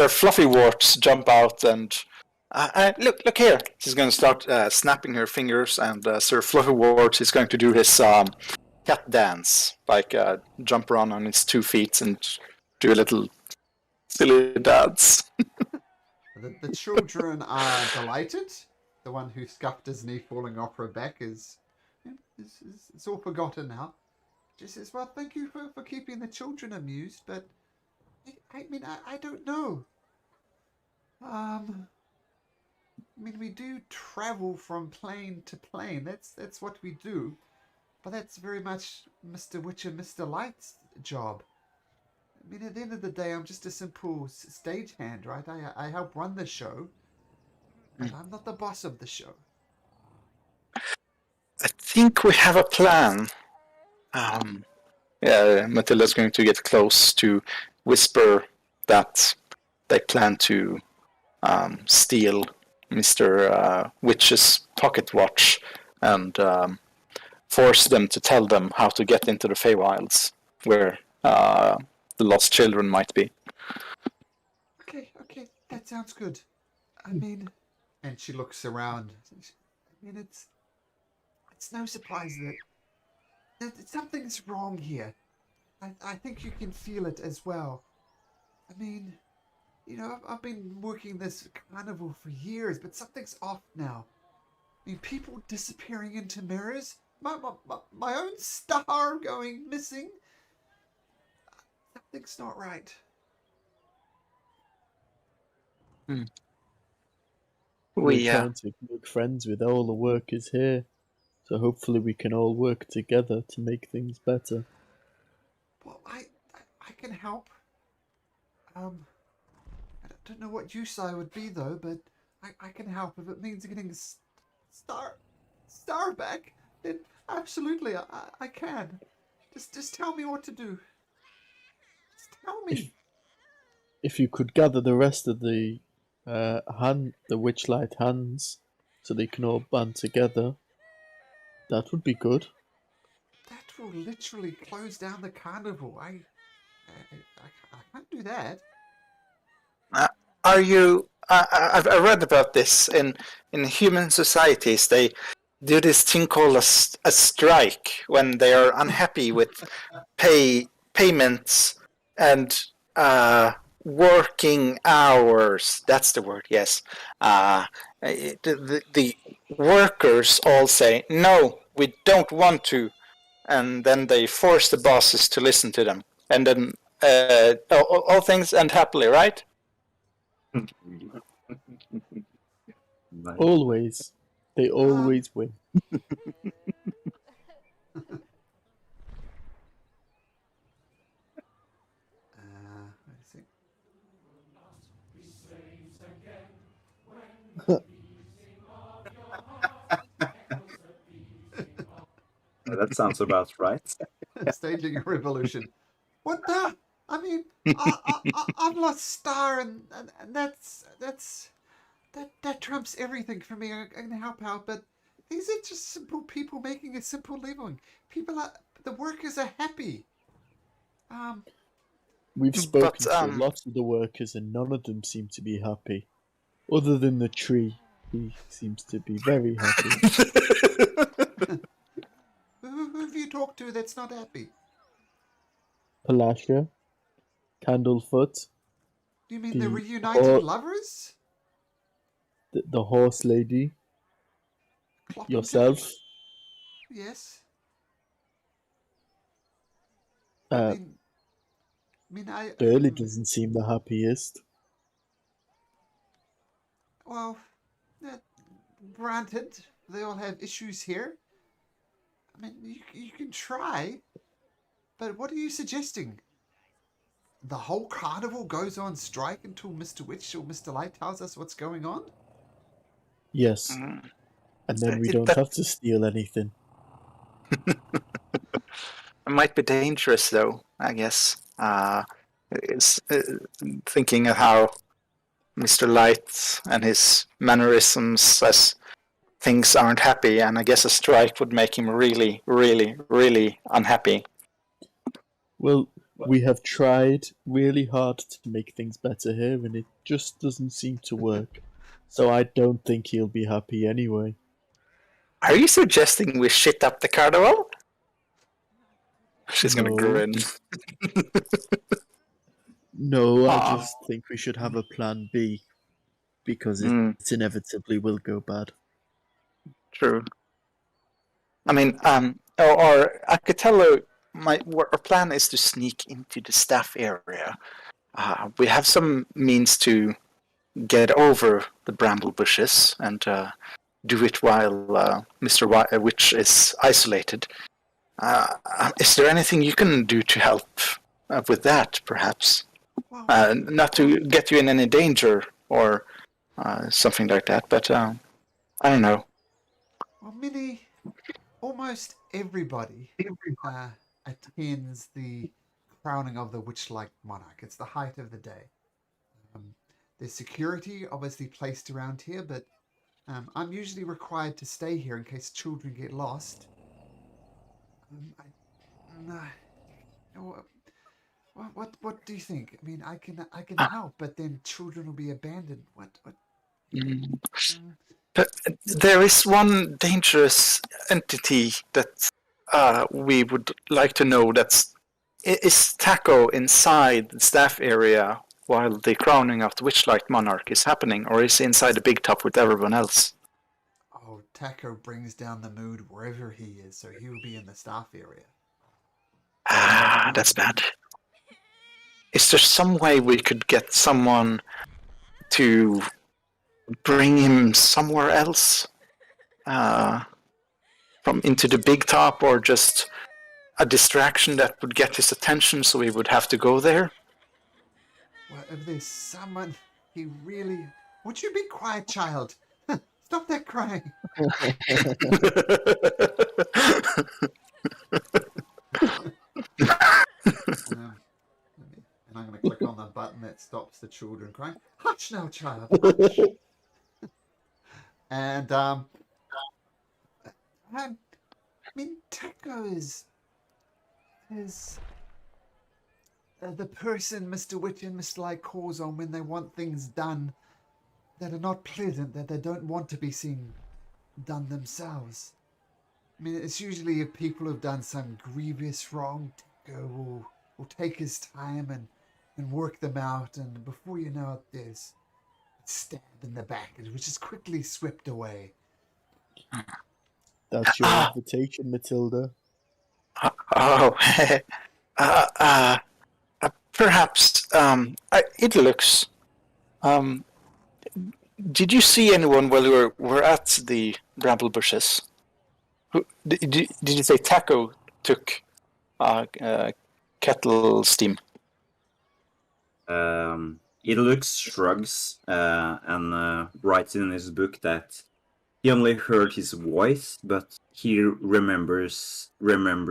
Fluffyworts jump out and look here. She's gonna start snapping her fingers, and Sir Fluffyworts is going to do his cat dance, like jump around on his 2 feet and do a little silly dance. The children are delighted. The one who scuffed his knee falling off her back is it's all forgotten now. She says, well, thank you for keeping the children amused, but I mean, I don't know. I mean, we do travel from plane to plane. That's what we do. But that's very much Mr. Witch and Mr. Light's job. I mean, at the end of the day, I'm just a simple stagehand, right? I help run the show, but I'm not the boss of the show. I think we have a plan. Yeah, Matilda's going to get close to whisper that they plan to steal Mr. Witch's pocket watch and force them to tell them how to get into the Feywilds, where the lost children might be. Okay, that sounds good. I mean, and she looks around. I mean, it's no surprise that something's wrong here. I think you can feel it as well. I mean, you know, I've been working this carnival for years, but something's off now. I mean, people disappearing into mirrors, my own star going missing. Something's not right. We're trying to make friends with all the workers here, so hopefully we can all work together to make things better. Well, I can help. I don't know what use I would be though, but I can help if it means getting star back. Then absolutely, I can. Just tell me what to do. Just tell me. If you could gather the rest of the the Witchlight hands, so they can all band together, that would be good. That will literally close down the carnival. I can't do that. Are you? I read about this in human societies. They do this thing called a strike when they are unhappy with payments and working hours. That's the word. Yes. The workers all say no, we don't want to, and then they force the bosses to listen to them, and then all things end happily, right? Nice. Always. They always win. Let's see. That sounds about right. Staging a revolution. What the? I mean, I've lost Star, and that trumps everything for me. I can help out, but these are just simple people making a simple living. The workers are happy. We've spoken to lots of the workers, and none of them seem to be happy. Other than the tree, he seems to be very happy. Who have you talked to that's not happy? Palasha, Candlefoot. Do you mean the reunited lovers? The horse lady. Cloppington? Yourself. Yes. I Burley doesn't seem the happiest. Well, granted, they all have issues here. I mean, you can try, but what are you suggesting? The whole carnival goes on strike until Mr. Witch or Mr. Light tells us what's going on? Yes. And then we don't have to steal anything. It might be dangerous, though, I guess. It's thinking of how Mr. Light and his mannerisms as things aren't happy, and I guess a strike would make him really, really, really unhappy. Well, we have tried really hard to make things better here, and it just doesn't seem to work. So I don't think he'll be happy anyway. Are you suggesting we shit up the carnival? She's gonna grin. No, I just think we should have a plan B, because it inevitably will go bad. True. I mean, or I could tell her our plan is to sneak into the staff area. We have some means to get over the bramble bushes and do it while Mr. Witch is isolated. Is there anything you can do to help with that, perhaps? Well, Not to get you in any danger or something like that, but I don't know. well, almost everybody attends the crowning of the Witchlight monarch. It's the height of the day. There's security obviously placed around here, but I'm usually required to stay here in case children get lost. What do you think? I mean, I can help, but then children will be abandoned. What? But there is one dangerous entity that we would like to know. Is Taco inside the staff area while the crowning of the Witchlight monarch is happening, or is he inside the big top with everyone else? Oh, Taco brings down the mood wherever he is, so he will be in the staff area. That's bad. Is there some way we could get someone to bring him somewhere else? From into the big top, or just a distraction that would get his attention so he would have to go there? Well, if there's someone he really... Would you be quiet, child? Stop that crying. And I'm going to click on the button that stops the children crying. Hush now, child. Hush. And I mean, Taco is the person Mr. Witch and Mr. Light calls on when they want things done that are not pleasant, that they don't want to be seen done themselves. I mean, it's usually if people have done some grievous wrong, Taco will take his time and work them out, and before you know it, there's a stab in the back, which is quickly swept away. That's your invitation, Matilda. Perhaps it looks. Did you see anyone while you were at the bramble bushes? Did you say Taco took kettle steam? Ilux shrugs and writes in his book that he only heard his voice, but he remembered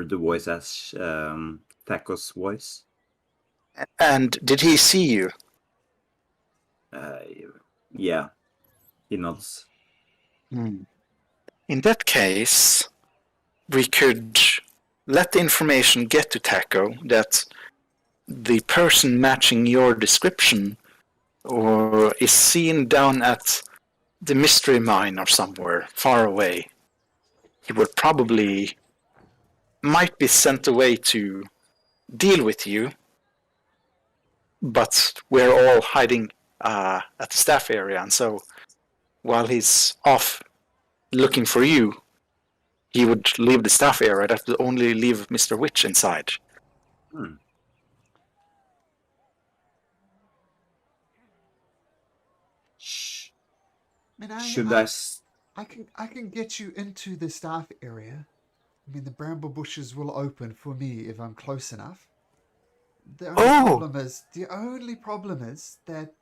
the voice as Taco's voice. And did he see you? Yeah, he nods. In that case, we could let the information get to Taco that the person matching your description or is seen down at the mystery mine or somewhere far away. He would might be sent away to deal with you, but we're all hiding at the staff area, and so while he's off looking for you, he would leave the staff area. That would only leave Mr. Witch inside. I mean, Should I can get you into the staff area. I mean, the bramble bushes will open for me if I'm close enough. The only problem is that,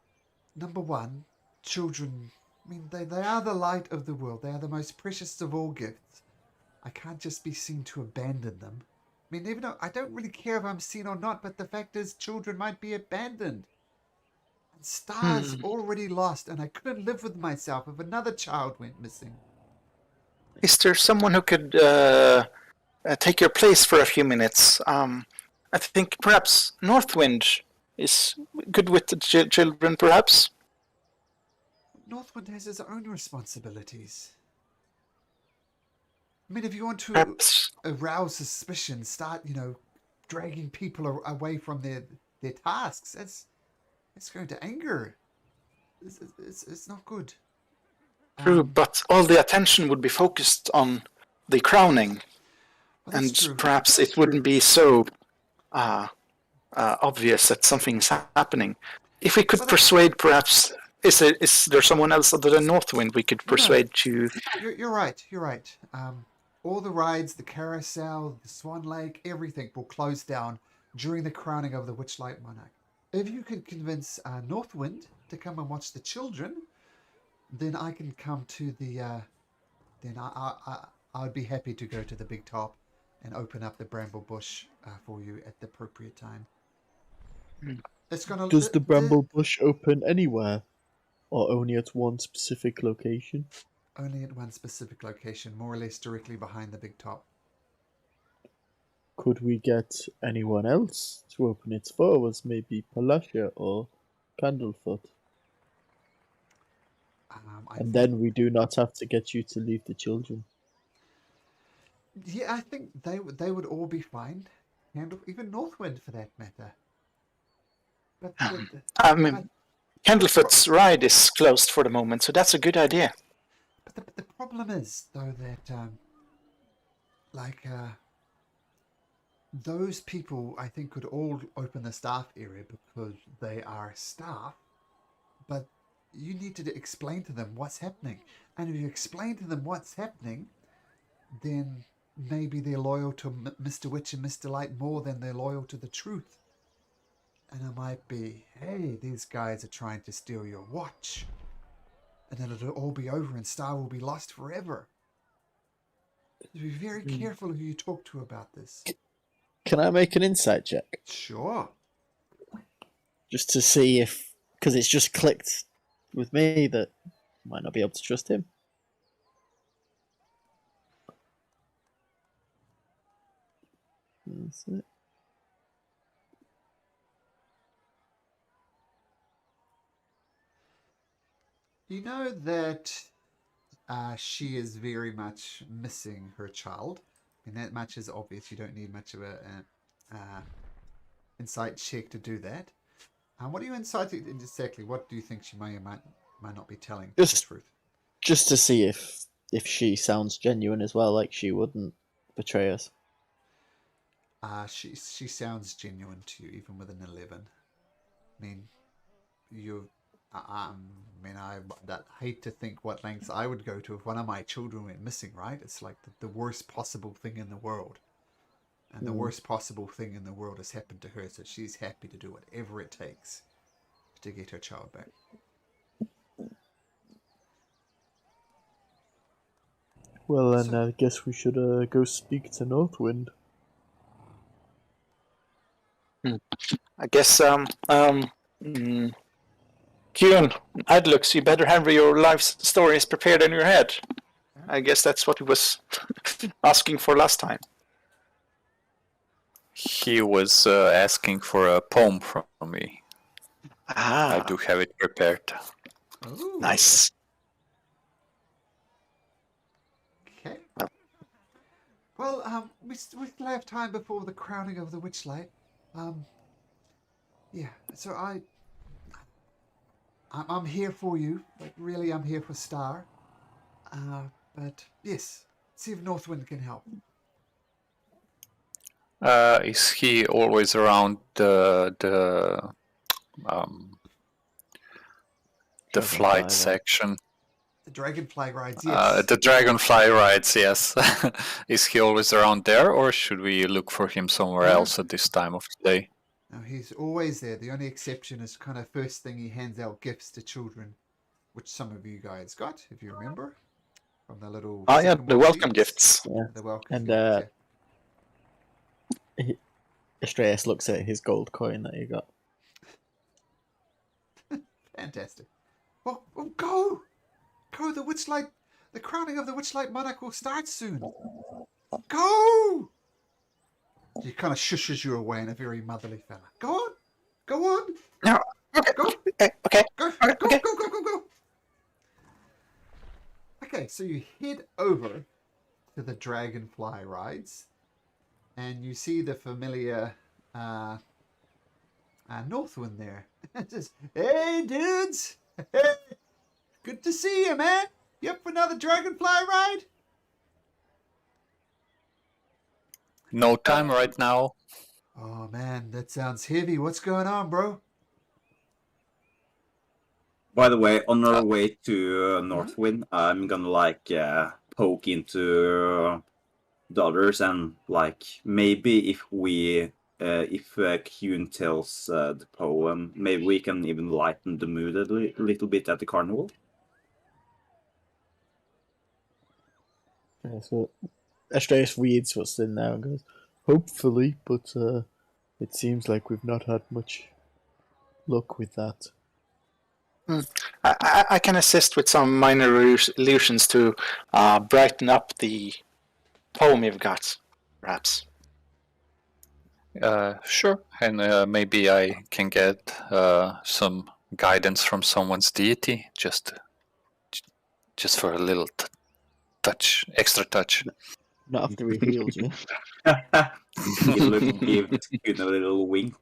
number one, children, I mean, they are the light of the world. They are the most precious of all gifts. I can't just be seen to abandon them. I mean, even though I don't really care if I'm seen or not, but the fact is children might be abandoned. And Star's already lost, and I couldn't live with myself if another child went missing. Is there someone who could take your place for a few minutes? I think perhaps Northwind is good with the children, perhaps? Northwind has his own responsibilities. I mean, if you want to Perhaps. arouse suspicion, start, dragging people away from their tasks, it's going to anger. It's not good. True, but all the attention would be focused on the crowning. Well, that's and true. perhaps it wouldn't be so obvious that something's happening. If we could Well, persuade, perhaps, is there someone else other than Northwind we could No. persuade to? You're right. You're right. All the rides, the carousel, the Swan Lake, everything will close down during the crowning of the Witchlight Monarch. If you could convince Northwind to come and watch the children, then I can come to the. Then I'd be happy to go to the big top and open up the bramble bush for you at the appropriate time. It's gonna. Does the bramble bush open anywhere, or only at one specific location? Only at one specific location, more or less directly behind the big top. Could we get anyone else to open it for us? Maybe Palasha or Candlefoot? And then we do not have to get you to leave the children. Yeah, I think they would all be fine, and even Northwind for that matter. But I mean, Candlefoot's ride is closed for the moment, so that's a good idea. But the problem is, though, that those people, I think, could all open the staff area because they are staff. But you need to explain to them what's happening, and if you explain to them what's happening, then maybe they're loyal to Mr. Witch and Mr. Light more than they're loyal to the truth. And it might be, hey, these guys are trying to steal your watch. And then it'll all be over and Star will be lost forever. So be very careful who you talk to about this. Can I make an insight check? Sure. Just to see if... Because it's just clicked with me that I might not be able to trust him. That's it. You know that she is very much missing her child. And that much is obvious. You don't need much of a insight check to do that. What are you inciting exactly? What do you think she may or might not be telling the truth? Just to see if she sounds genuine as well, like she wouldn't betray us. She sounds genuine to you, even with an 11. I mean, I'd hate to think what lengths I would go to if one of my children went missing, right? It's like the worst possible thing in the world. And the worst possible thing in the world has happened to her, so she's happy to do whatever it takes to get her child back. Well, then I guess we should go speak to Northwind. I guess, Kieran, Idlux, you better have your life stories prepared in your head. I guess that's what he was asking for last time. He was asking for a poem from me. I do have it prepared. Ooh. Nice. Okay. Well, we still have time before the crowning of the Witchlight. Yeah. So I'm here for you. Like, really, I'm here for Star. But yes, see if Northwind can help. Is he always around the flight section? The Dragonfly rides, yes. The Dragonfly rides, yes. Is he always around there, or should we look for him somewhere else at this time of the day? No, he's always there. The only exception is kind of first thing he hands out gifts to children, which some of you guys got, if you remember, from the little. Oh yeah, the welcome gifts. Yeah. The welcome And gifts, Estrellas looks at his gold coin that you got. Fantastic. Well, go! Go! The Witchlight, the crowning of the Witchlight Monarch will start soon. Go! He kind of shushes you away in a very motherly fella. Go on! Go on! No, okay. Go! Okay. Go! Okay. Go! Go! Go! Go! Go! Okay, so you head over to the Dragonfly rides, and you see the familiar Northwind there. Just, hey, dudes! Hey, good to see you, man. You up for another Dragonfly ride? no time right now. Oh man, that sounds heavy. What's going on, bro? By the way, on our way to Northwind, I'm gonna poke into the others and maybe if Kuhn tells the poem, maybe we can even lighten the mood a little bit at the carnival. Yeah, so Astreus reads what's in there and goes, hopefully, but it seems like we've not had much luck with that. I can assist with some minor illusions to brighten up the poem you've got, perhaps. Sure, and maybe I can get some guidance from someone's deity, just for a little extra touch. Not after he healed you. Give Kuhn a little wink.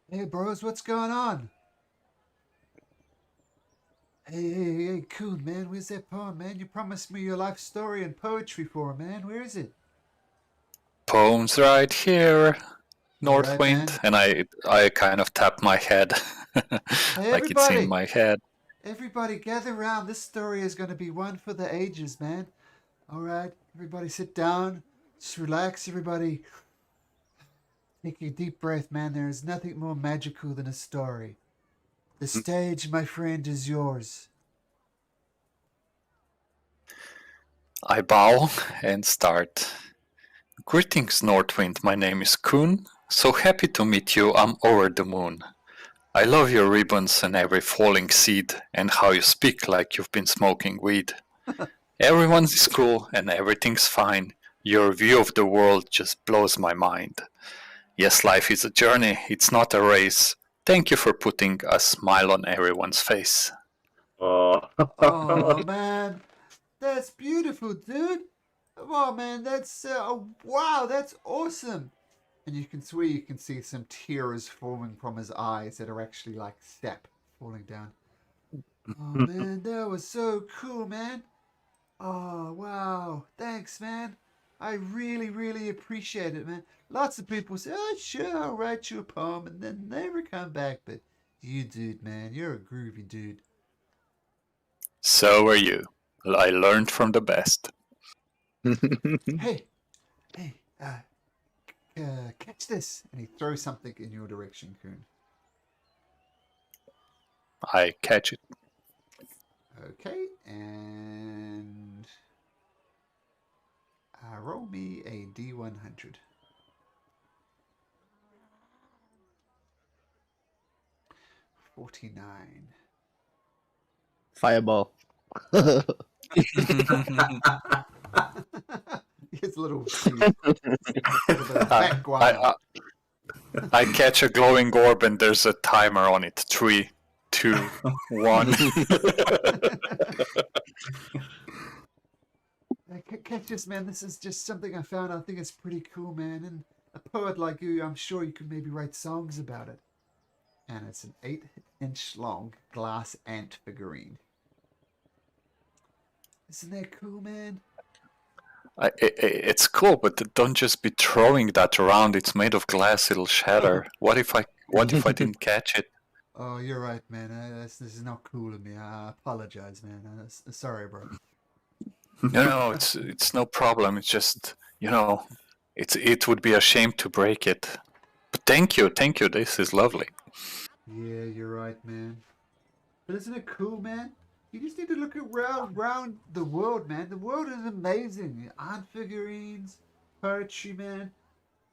Hey, bros, what's going on? Hey, Kuhn, man, where's that poem, man? You promised me your life story and poetry form, man. Where is it? Poem's right here, Northwind, Right, and I kind of tap my head, Hey, like it's everybody! in my head. Everybody gather around. This story is going to be one for the ages, man. All right, everybody sit down. Just relax, everybody. Take a deep breath, man. There is nothing more magical than a story. The stage, my friend, is yours. I bow and start. Greetings, Northwind. My name is Kuhn. So happy to meet you. I'm over the moon. I love your ribbons and every falling seed, and how you speak like you've been smoking weed. Everyone's cool and everything's fine. Your view of the world just blows my mind. Yes, life is a journey, it's not a race. Thank you for putting a smile on everyone's face. Oh, Oh, man. That's beautiful, dude. Oh, man, that's... wow, that's awesome. And you can see some tears forming from his eyes that are actually like sap falling down. Oh, man, that was so cool, man. Oh, wow. Thanks, man. I really, really appreciate it, man. Lots of people say, oh, sure, I'll write you a poem, and then never come back. But you, dude, man, you're a groovy dude. So are you. I learned from the best. Hey, catch this. And he throws something in your direction, Kuhn. I catch it. Okay, and roll me a D100. $49. Fireball. It's a little background. I catch a glowing orb and there's a timer on it. 3, 2, 1. Catch this, man. This is just something I found. I think it's pretty cool, man. And a poet like you, I'm sure you could maybe write songs about it. And it's an 8-inch long glass ant figurine. Isn't that cool, man? It's cool, but don't just be throwing that around. It's made of glass; it'll shatter. What if I didn't catch it? Oh, you're right, man. This is not cool of me. I apologize, man. Sorry, bro. No, it's no problem. It's just it would be a shame to break it. But thank you. This is lovely. Yeah, you're right, man. But isn't it cool, man? You just need to look around the world, man. The world is amazing. Art figurines, poetry, man.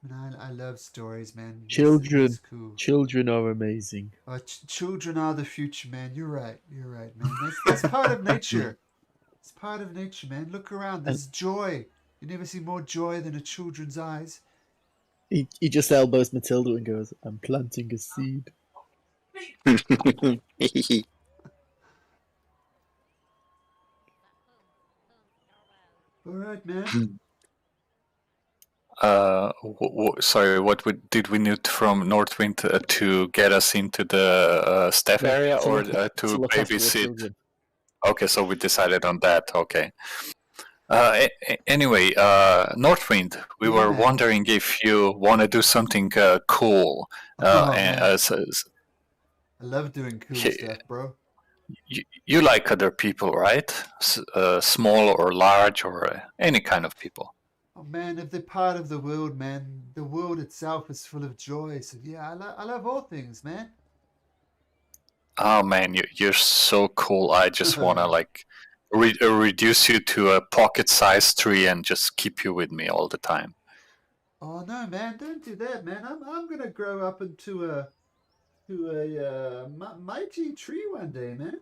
And I love stories, man. Children, cool. Children are amazing. Children are the future, man. You're right, man. That's part of nature. It's part of nature, man. Look around. There's joy. You never see more joy than a children's eyes. He just elbows Matilda and goes, I'm planting a seed. All right, man. Sorry, did we need from Northwind to get us into the staff area or to look after the babysit? children. Okay, so we decided on that. Okay. Anyway, Northwind, we Yeah, were man. wondering if you want to do something cool. Oh, And, man. I love doing cool stuff, bro. you like other people, right? Small or large or any kind of people. Oh, man, if they're part of the world, man, the world itself is full of joy. So, yeah, I love all things, man. Oh man, you're so cool. I just wanna like reduce you to a pocket-sized tree and just keep you with me all the time. Oh, no, man, don't do that, man. I'm going to grow up into a mighty tree one day, man.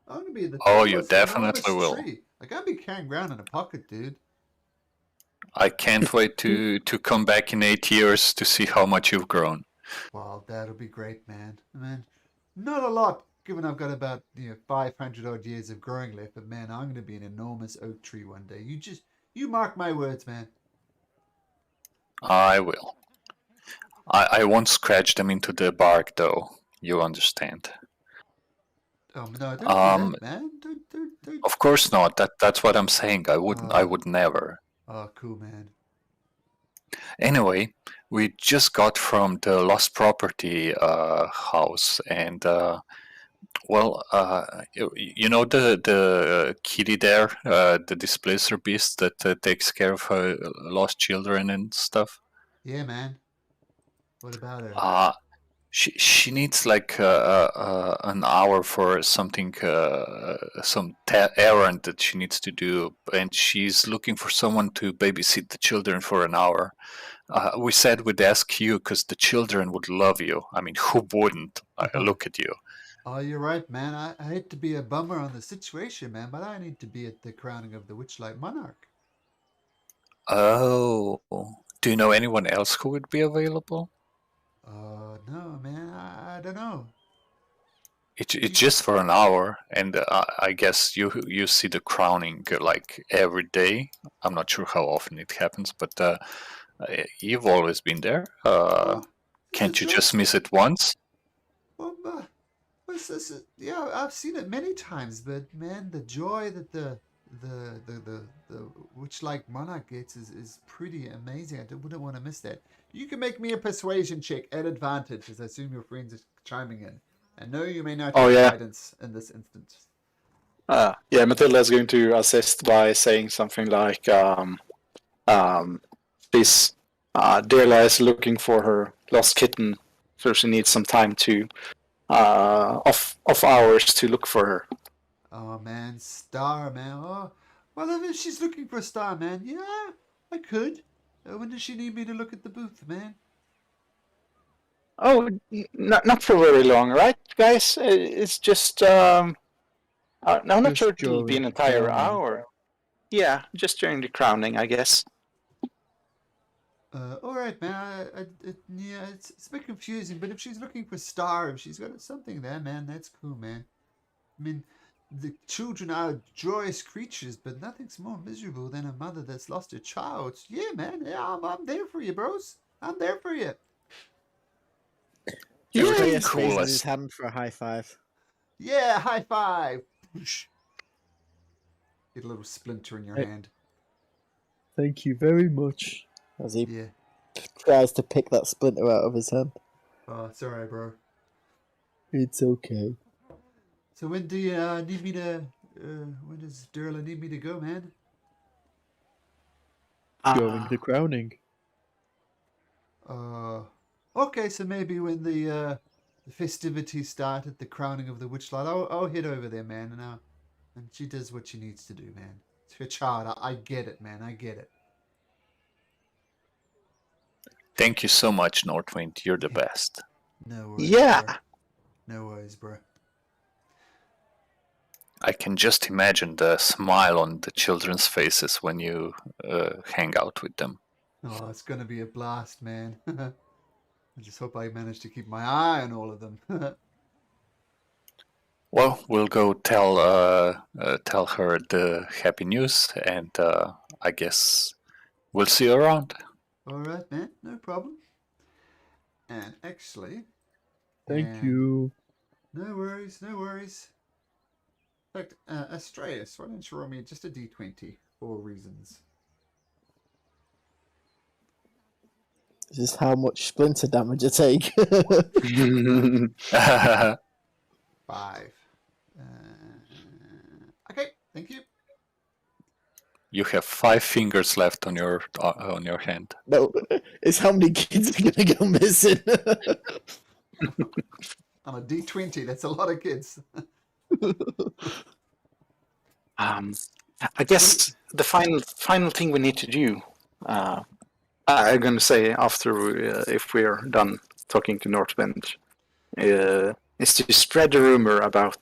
I'm going to be the Oh, you tallest, definitely enormous will. tree. I can't be carrying around in a pocket, dude. I can't wait to come back in 8 years to see how much you've grown. Wow, that'll be great, man. Man, not a lot, given I've got about 500 odd years of growing left. But man, I'm going to be an enormous oak tree one day. You mark my words, man. I will. I won't scratch them into the bark, though. You understand. Oh no, don't do Um, that, man. Don't. of course not. That's what I'm saying. I wouldn't. I Oh, would never. oh, cool, man. Anyway, we just got from the lost property house, and well, you know the kitty there, the displacer beast that takes care of lost children and stuff. Yeah, man. What about her? Uh she needs like an hour for something, some errand that she needs to do, and she's looking for someone to babysit the children for an hour. We said we'd ask you because the children would love you. I mean, who wouldn't? Look at you. Oh, you're right, man. I hate to be a bummer on the situation, man, but I need to be at the crowning of the Witchlight Monarch. Oh, do you know anyone else who would be available? No, man. I don't know. It's just for an hour, and I guess you see the crowning like every day. I'm not sure how often it happens, but you've always been there. Oh, is Can't this you right? just miss it once? Well, what's this? Yeah, I've seen it many times, but man, the joy that the Witchlight Monarch gets is pretty amazing. I wouldn't want to miss that. You can make me a persuasion check at advantage, as I assume your friends are chiming in. And no, you may not Oh have yeah. guidance in this instance. Yeah, Matilda is going to assist by saying something like, this Derla is looking for her lost kitten, so she needs some time to off hours to look for her. Oh man, Star man. Oh, well, if she's looking for a Star man, yeah, I could. When does she need me to look at the booth, man? Oh, not for very long, right, guys? It's just I'm not Just sure it'll be during an the entire crowning. hour. Yeah, just during the crowning, I guess. All right, man. Yeah, it's a bit confusing, but if she's looking for Star, if she's got something there, man, that's cool, man. I mean, the children are joyous creatures, but nothing's more miserable than a mother that's lost her child. Yeah, man. Yeah, I'm there for you, bros. I'm there for you. Everything Matthias cool raises as his hand for a high five. Yeah, high five. Get a little splinter in your Hey. hand. Thank you very much. As he Yeah. tries to pick that splinter out of his hand. Oh, it's alright, bro. It's okay. So when do you need me to? When does Durla need me to go, man? During the crowning. Okay, so maybe when the festivities start at the crowning of the Witchlight, I'll head over there, man, and she does what she needs to do, man. It's her child. I get it, man. I get it. Thank you so much, Northwind. You're the best. No worries. Yeah. Bro. No worries, bro. I can just imagine the smile on the children's faces when you hang out with them. Oh, it's gonna be a blast, man. I just hope I manage to keep my eye on all of them. Well, we'll go tell her the happy news, and I guess we'll see you around. All right, man. No problem. And actually, Thank you. No worries. No worries. In fact, Astraeus, why don't you roll me just a d20? for reasons. This is how much splinter damage I take. 5. Okay, thank you. You have 5 fingers left on your hand. No, it's how many kids are gonna go missing. On a D20, that's a lot of kids. I guess the final thing we need to do, I'm going to say after if we're done talking to Northwind, is to spread the rumor about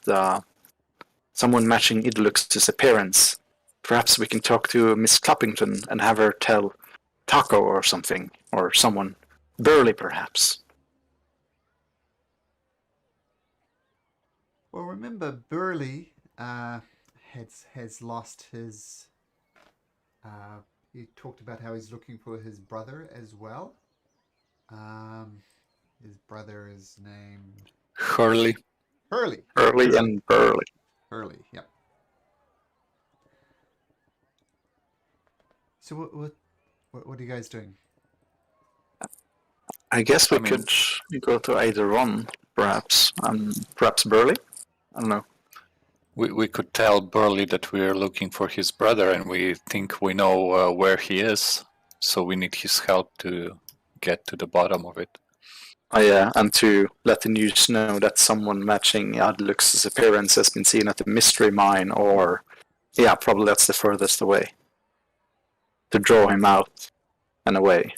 someone matching Idlux's appearance. Perhaps we can talk to Miss Clappington and have her tell Taco or something, or someone, Burley perhaps. Well, remember, Burley has lost his... he talked about how he's looking for his brother as well. His brother is named... Hurley. Hurley. Hurley and Burley. Hurley, yep. So what are you guys doing? I guess we could go to either one, perhaps. Perhaps Burley? I don't know. We could tell Burley that we are looking for his brother and we think we know where he is, so we need his help to get to the bottom of it. Yeah, and to let the news know that someone matching Adlux's appearance has been seen at the mystery mine, or yeah, probably that's the furthest away. To draw him out and away.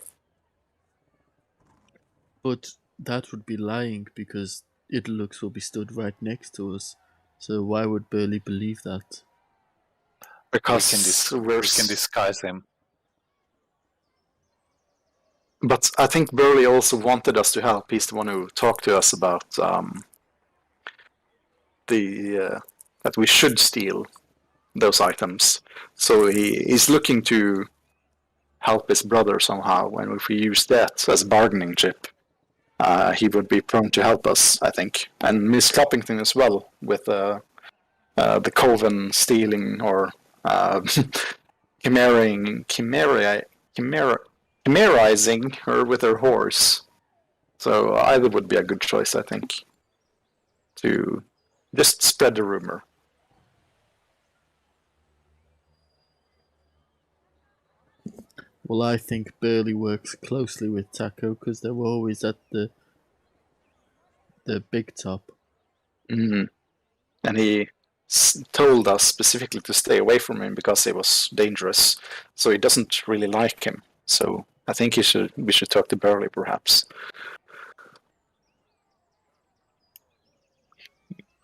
But that would be lying because Idlux will be stood right next to us. So why would Burley believe that? Because we can disguise him. But I think Burley also wanted us to help. He's the one who talked to us about that we should steal those items. So he's looking to help his brother somehow, and if we use that as a bargaining chip, he would be prone to help us, I think. And Miss Clappington as well, with the coven stealing or chimerizing her with her horse. So either would be a good choice, I think, to just spread the rumor. Well, I think Burley works closely with Taco because they were always at the big top. Mm-hmm. And he told us specifically to stay away from him because he was dangerous. So he doesn't really like him. So I think we should talk to Burley, perhaps.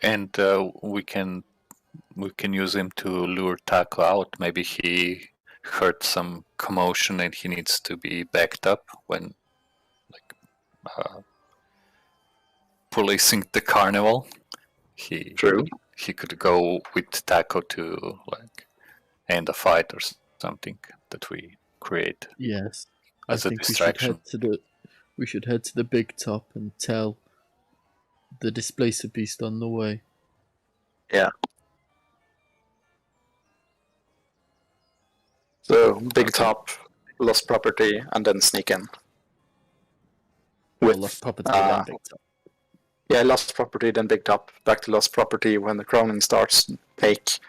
And we can use him to lure Taco out. Maybe he heard some commotion and he needs to be backed up when policing the carnival. He could go with Taco to end a fight or something that we create. Yes, as I a think distraction. we should head to the big top and tell the Displacer Beast on the way. Yeah. So big top, lost property, and then sneak in. Well, lost property then big top. Yeah, lost property, then big top, back to lost property when the crowning starts. Take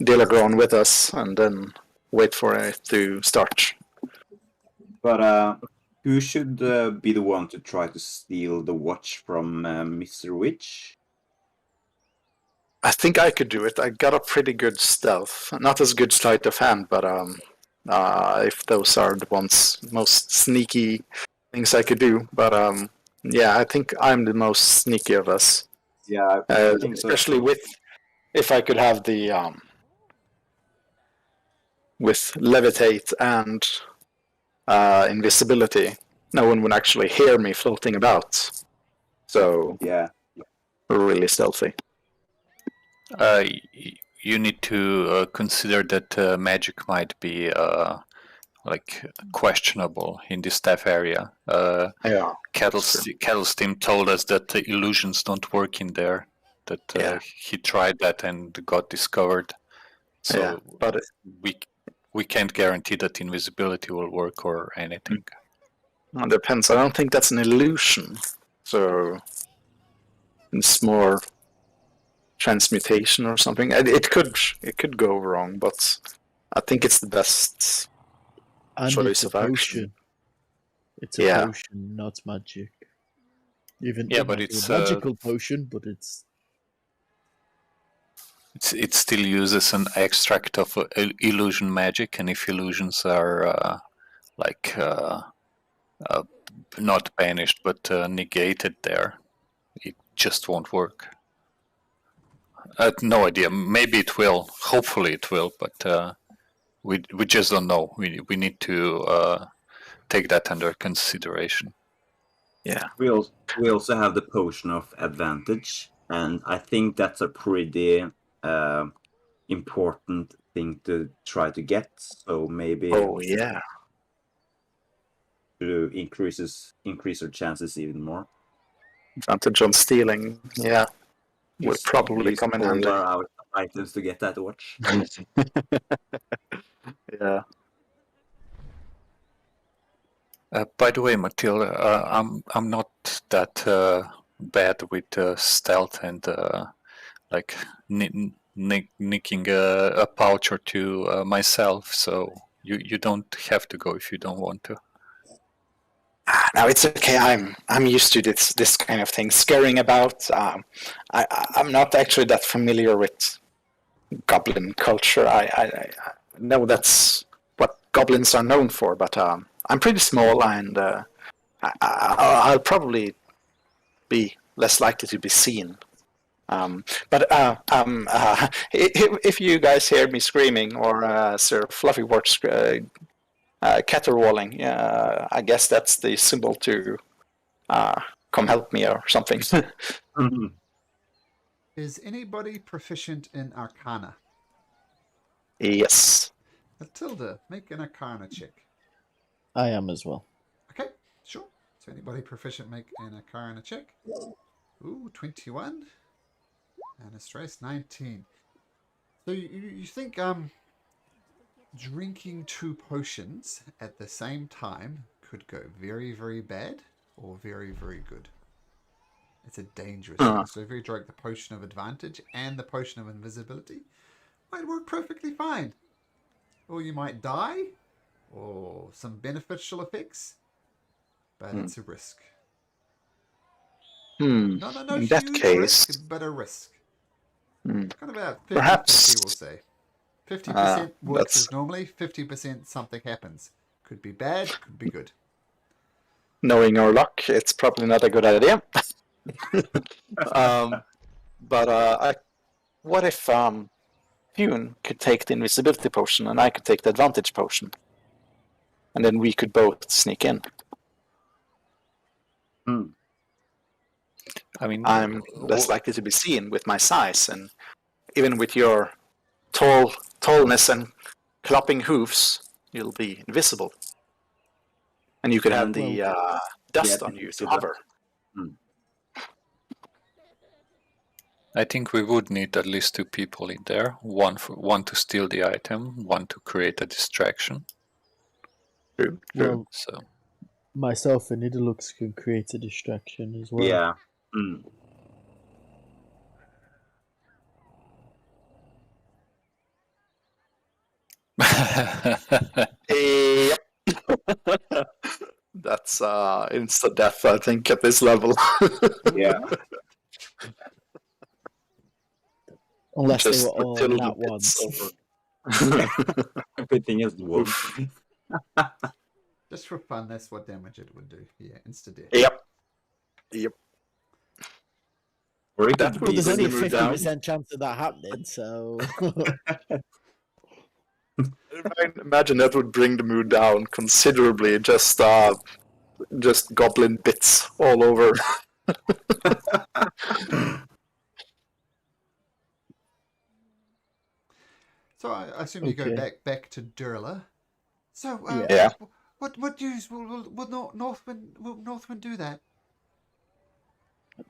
Dilagron with us, and then wait for it to start. But who should be the one to try to steal the watch from Mr. Witch? I think I could do it. I got a pretty good stealth. Not as good sleight of hand, but if those are the most sneaky things I could do. But yeah, I think I'm the most sneaky of us. Yeah, I think so. Especially if I could have the with levitate and invisibility, no one would actually hear me floating about. So yeah, really stealthy. You need to consider that magic might be questionable in the staff area. Yeah. Kettle's team told us that the illusions don't work in there. That he tried that and got discovered. So yeah, but we we can't guarantee that invisibility will work or anything. It depends. I don't think that's an illusion. So it's more transmutation or something. It could go wrong, but I think it's the best And choice it's a of action. potion. It's a Yeah. potion, not magic. Even Yeah, it but might be it's, a magical potion, but it's It still uses an extract of illusion magic, and if illusions are not banished but negated there, it just won't work. I have no idea. Maybe it will. Hopefully it will, but we just don't know. We need to take that under consideration. Yeah. We also have the potion of advantage, and I think that's a pretty important thing to try to get. So maybe Oh yeah. to increase our chances even more. Advantage on stealing. Yeah. Would Just probably use come in all handy. our items to get that watch. Yeah. By the way, Matilda, I'm not that bad with stealth and like nicking a pouch or two myself. So you don't have to go if you don't want to. No, it's okay. I'm used to this kind of thing. Scaring about. I'm not actually that familiar with goblin culture. I know that's what goblins are known for, but I'm pretty small, and I'll probably be less likely to be seen. If you guys hear me screaming or Sir Fluffywort caterwauling, I guess that's the symbol to come help me or something. Is anybody proficient in Arcana? Yes. Matilda, make an Arcana check. I am as well. Okay, sure. So anybody proficient, make an Arcana check. Ooh, 21. And a stress, 19. So you think drinking 2 potions at the same time could go very, very bad or very, very good. It's a dangerous thing. So if you drink the potion of advantage and the potion of invisibility, might work perfectly fine. Or you might die, or some beneficial effects, but it's a risk. Not a In that huge case, risk, but a risk. Kind of about 50-50, perhaps we'll say. 50% works that's as normally, 50% something happens. Could be bad, could be good. knowing our luck. It's probably not a good idea. What if Hune could take the invisibility potion and I could take the advantage potion, and then we could both sneak in? I mean, I'm less likely to be seen with my size, and even with your tallness and clopping hoofs, you'll be invisible, and you could have the dust on you to hover. I think we would need at least 2 people in there. One to steal the item, one to create a distraction. True. Well, So myself and Idalux can create a distraction as well. Yeah. Yep. That's insta death, I think, at this level. Yeah. Unless Just they were all Matilda nat bits ones. Everything is wolf. Just for fun, that's what damage it would do. Yeah, insta-death. Yep. Or it That could would Well, be there's only a bring the mood 50% chance of that happening, so... Imagine that would bring the mood down considerably. Just goblin bits all over. So I assume you go back to Durla. So Yeah. What use will Northwind do that?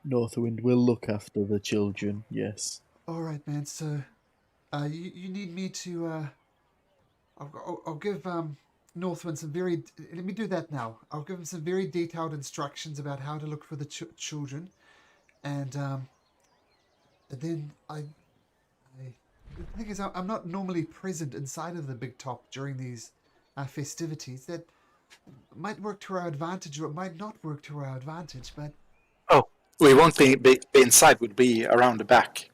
Northwind will look after the children, yes. All right, man. So you need me to I'll give Northwind some very. Let me do that now. I'll give him some very detailed instructions about how to look for the children, and then the thing is, I'm not normally present inside of the big top during these festivities. That might work to our advantage, or it might not work to our advantage. But We won't be inside. We'll be around the back.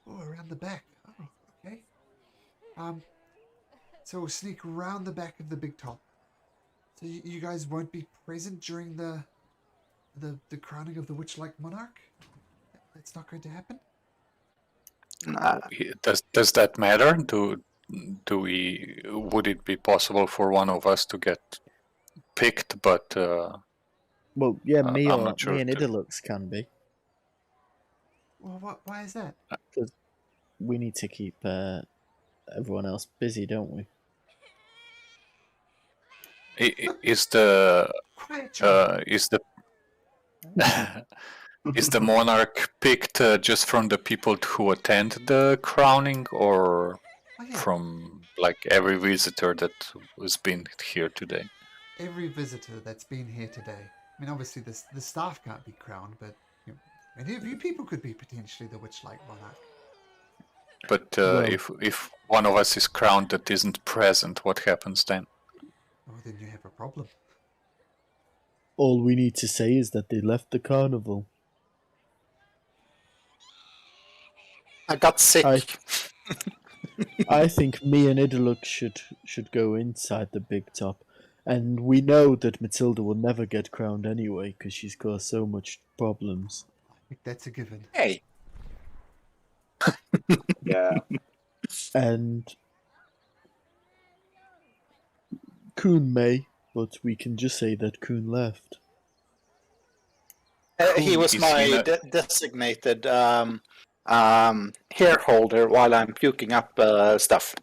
around the back. Oh, okay. So we'll sneak around the back of the big top. So you guys won't be present during the crowning of the Witchlight monarch? That's not going to happen? Does that matter? Would it be possible for one of us to get picked? But Well, yeah, I'm me not sure and if Idalux can be. Well, why is that? Because we need to keep everyone else busy, don't we? is the Quiet, child. is the is the monarch picked just from the people who attend the crowning, or Oh, yeah. from like every visitor that has been here today? Every visitor that's been here today. I mean, obviously the staff can't be crowned, but any of you people could be potentially the Witchlight monarch. But Well- if one of us is crowned that isn't present, what happens then? Oh, then you have a problem. All we need to say is that they left the carnival. I got sick. I think me and Idalux should go inside the big top, and we know that Matilda will never get crowned anyway because she's caused so much problems. I think that's a given. Hey, Yeah. And Kuhn may, but we can just say that Kuhn left. he was Is my he not- designated hair holder while I'm puking up stuff.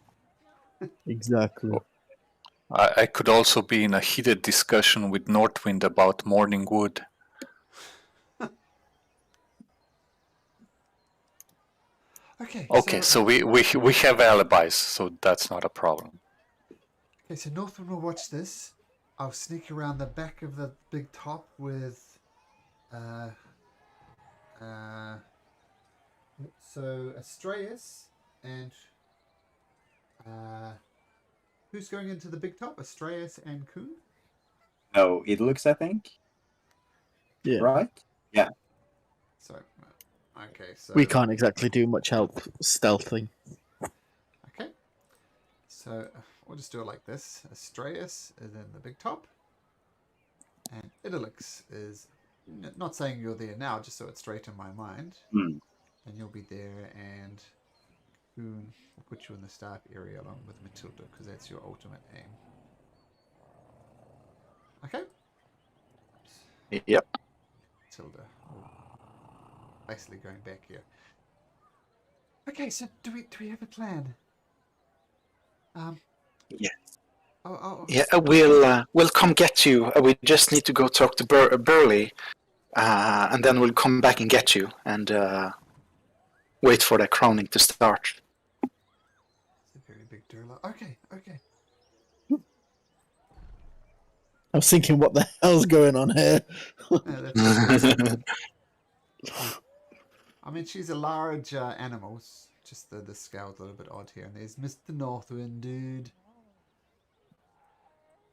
Exactly. I could also be in a heated discussion with Northwind about morning wood. Okay. Okay, so we have alibis, so that's not a problem. Okay, so Northwind will watch this. I'll sneak around the back of the big top with so Astraeus and who's going into the big top? Astraeus and Kuhn? No, it looks, I think. Yeah. Right? So okay, so We can't exactly do much help stealthing. Okay. So we'll just do it like this. Astraeus is in the big top. And Idalix is not saying you're there now, just so it's straight in my mind. Hmm. And you'll be there, and Kuhn will put you in the staff area along with Matilda, because that's your ultimate aim. Okay? Yep. Matilda. Basically going back here. Okay, so do we have a plan? Yeah. Oh. Yeah, we'll come get you. We just need to go talk to Burley, and then we'll come back and get you and wait for the crowning to start. It's a very big Durla. Okay. I was thinking, what the hell's going on here? I mean, she's a large animal. Just the scale's a little bit odd here. And there's Mr. Northwind, dude.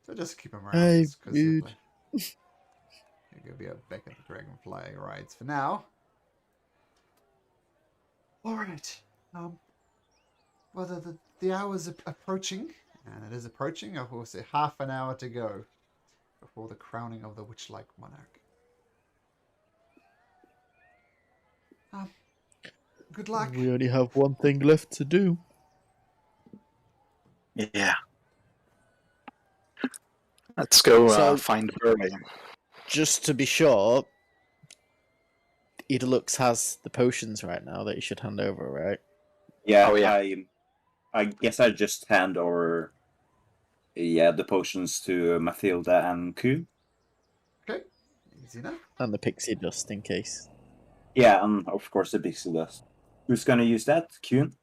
So just keep him around. Hey, Cause dude. He'll be back at the Dragonfly rides for now. Alright. Well, the hour's approaching. And it is approaching. I will say half an hour to go before the crowning of the Witchlight monarch. Good luck. We only have one thing left to do. Yeah. Let's go So- find Burley. Just to be sure, Idalux has the potions right now that you should hand over, right? Yeah, Oh, yeah. I guess I just hand over the potions to Mathilda and Kuhn. Okay. Easy enough. And the pixie dust in case. Yeah, and of course the pixie dust. Who's gonna use that? Kuhn?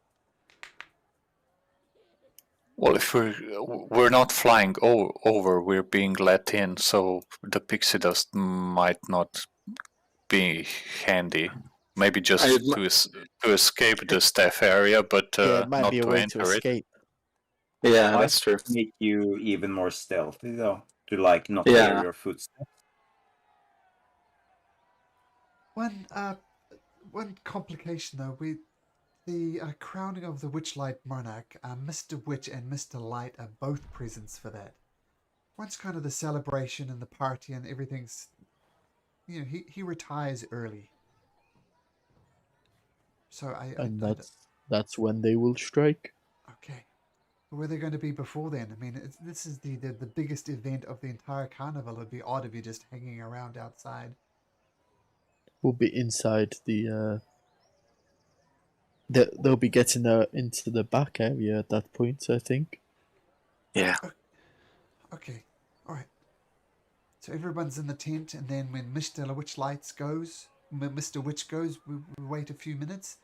Well, if we're not flying over, we're being let in, so the pixie dust might not be handy. Maybe just to escape the staff area, but Yeah, it might be not a to way to enter it. escape. Yeah, Might that's true. make you even more stealthy, though, to like not hear Yeah. your footsteps. One complication though, the crowning of the Witchlight monarch, Mr. Witch and Mr. Light are both presents for that. Once kind of the celebration and the party and everything's, he retires early. So And that's when they will strike. okay. Where they're going to be before then? I mean, this is the biggest event of the entire carnival. It'd be odd if you're just hanging around outside. We'll be inside the. They'll be getting into the back area at that point, I think. Yeah. Okay, all right. So everyone's in the tent, and then when Mr. Witchlight goes, we wait a few minutes.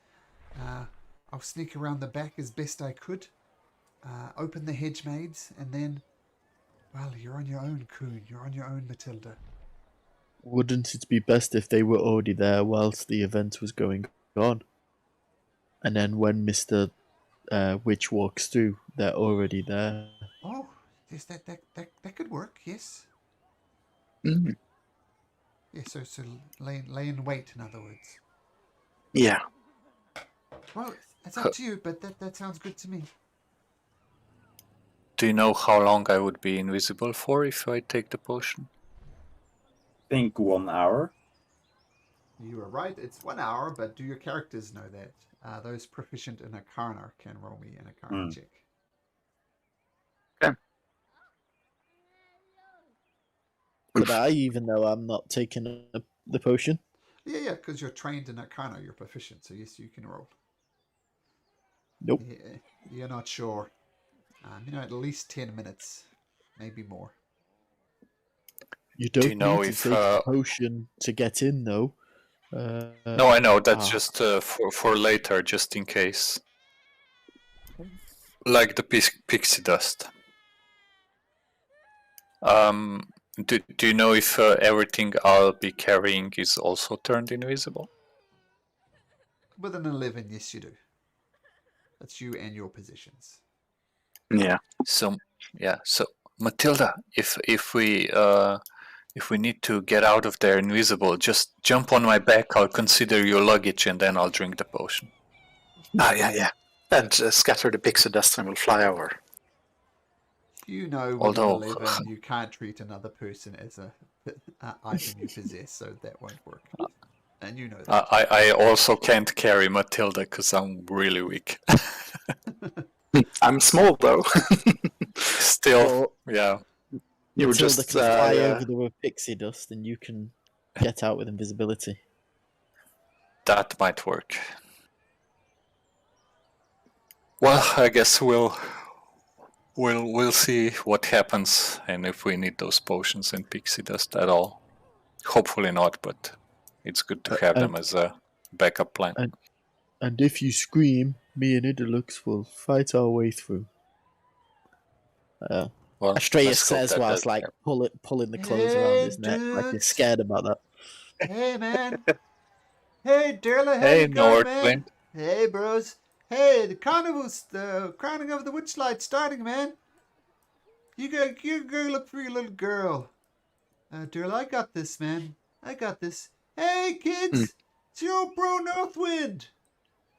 I'll sneak around the back as best I could, open the hedge maids, and then, well, you're on your own, Coon. You're on your own, Matilda. Wouldn't it be best if they were already there whilst the event was going on? And then when Mr. Witch walks through, they're already there. Oh, yes, that could work. Yes. Mm. Yeah. So lay in wait. In other words. Yeah. Well, it's up to you, but that sounds good to me. Do you know how long I would be invisible for if I take the potion? Think 1 hour. You are right. It's 1 hour, but do your characters know that? Those proficient in Arcana can roll me an Arcana check. Okay. But I, even though I'm not taking the potion. Yeah, because you're trained in Arcana, you're proficient, so yes, you can roll. Nope. Yeah, you're not sure. At least 10 minutes, maybe more. You don't Do you know need if, to take the potion to get in, though. No, I know. That's just for later, just in case. Like the pixie dust. Do you know if everything I'll be carrying is also turned invisible? With an 11, yes, you do. That's you and your positions. Yeah. So Matilda, if we need to get out of there invisible, just jump on my back. I'll consider your luggage, and then I'll drink the potion. Yeah. And scatter the pixie dust and we'll fly over. You know, with an 11, you can't treat another person as a item you possess, so that won't work. And you know that. I also can't carry Matilda because I'm really weak. I'm small though. Still, yeah. You were Matilda just can fly over there with pixie dust, and you can get out with invisibility. That might work. Well, I guess we'll see what happens and if we need those potions and pixie dust at all. Hopefully not, but it's good to have them as a backup plan. And if you scream, me and Idolux will fight our way through. Astrea says whilst like pulling the clothes around his neck, like he's scared about that. Hey man, hey Derla, hey Nordwind, man. Hey bros, hey the carnival's the crowning of the Witchlight starting, man. You go look for your little girl. Derla, I got this, man. I got this. Hey kids, it's your bro Northwind.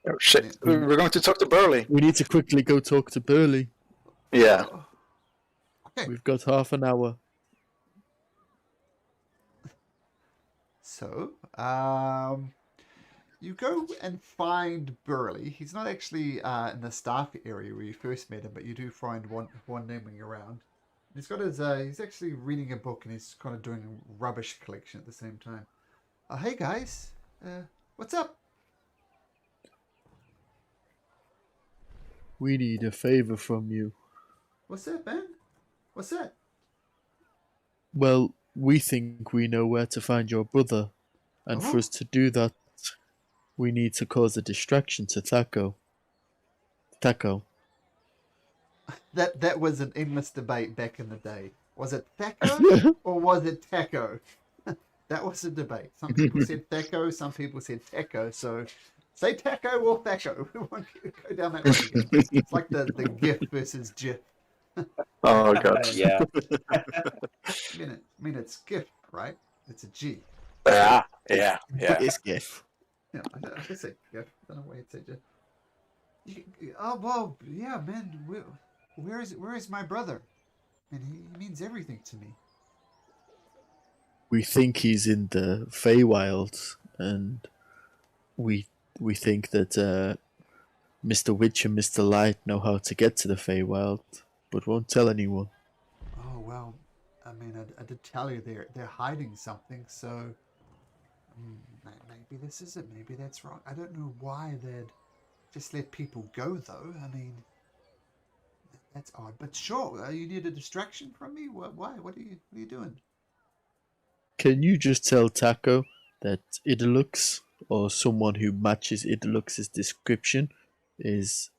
Oh shit! We're going to talk to Burley. We need to quickly go talk to Burley. Yeah. Okay. We've got half an hour. So, you go and find Burley. He's not actually in the staff area where you first met him, but you do find one naming around. He's got his. He's actually reading a book and he's kind of doing a rubbish collection at the same time. Hey guys, what's up? We need a favor from you. What's that, man? What's that? Well, we think we know where to find your brother, and for us to do that, we need to cause a distraction to Thaco. That was an endless debate back in the day. Was it Thaco or was it Taco? That was a debate. Some people said Thaco, some people said Taco. So say Taco or Thaco. We won't go down that road again. It's like the GIF versus GIF. Oh god. Yeah. I mean, it's GIF, right? It's a G. Yeah. It's GIF. Yeah, I can say GIF. I don't know why you'd say GIF. Oh well, yeah, man. Where is my brother? And he means everything to me. We think he's in the Feywild, and we think that Mr. Witch and Mr. Light know how to get to the Feywild, but won't tell anyone. Oh well, I mean, I did tell you they're hiding something. So maybe this is it. Maybe that's wrong. I don't know why they'd just let people go though. I mean, that's odd. But sure, you need a distraction from me. Why? What are you doing? Can you just tell Taco that Idalux, or someone who matches Idalux's description, is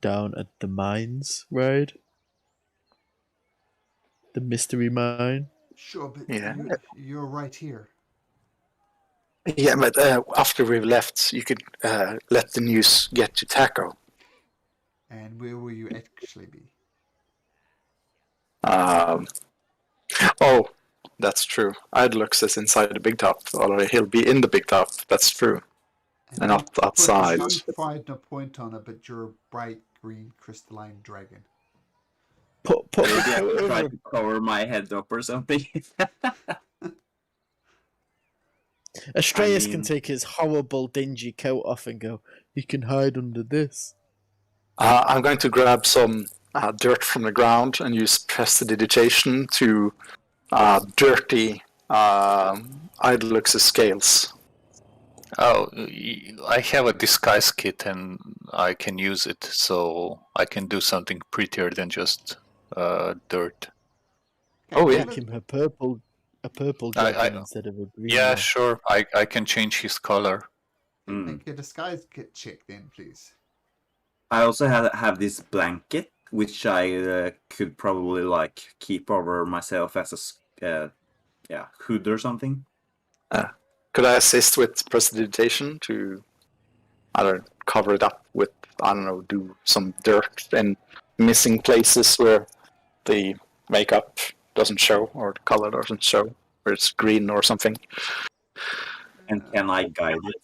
down at the mines, right? The mystery mine? Sure, but Yeah. you're right here. Yeah, but after we've left, you could let the news get to Taco. And where will you actually be? Oh, that's true. Idlux is inside the big top, or he'll be in the big top. That's true. And not outside. You find no point on it, but you're a bright green crystalline dragon. Put Maybe I the could try coat to cover my head up or something. Astraeus I can mean- take his horrible, dingy coat off and go, you can hide under this. I'm going to grab some dirt from the ground and use prestidigitation to dirty Idlux's scales. Oh, I have a disguise kit and I can use it, so I can do something prettier than just dirt. Oh, yeah. Make him a purple dragon instead of a green Yeah, one. sure. I can change his color. Make a disguise kit check then, please. I also have this blanket, which I could probably like keep over myself as a hood or something. Could I assist with prestidigitation to, cover it up with, do some dirt and missing places where the makeup doesn't show or the color doesn't show, where it's green or something. And can I guide it?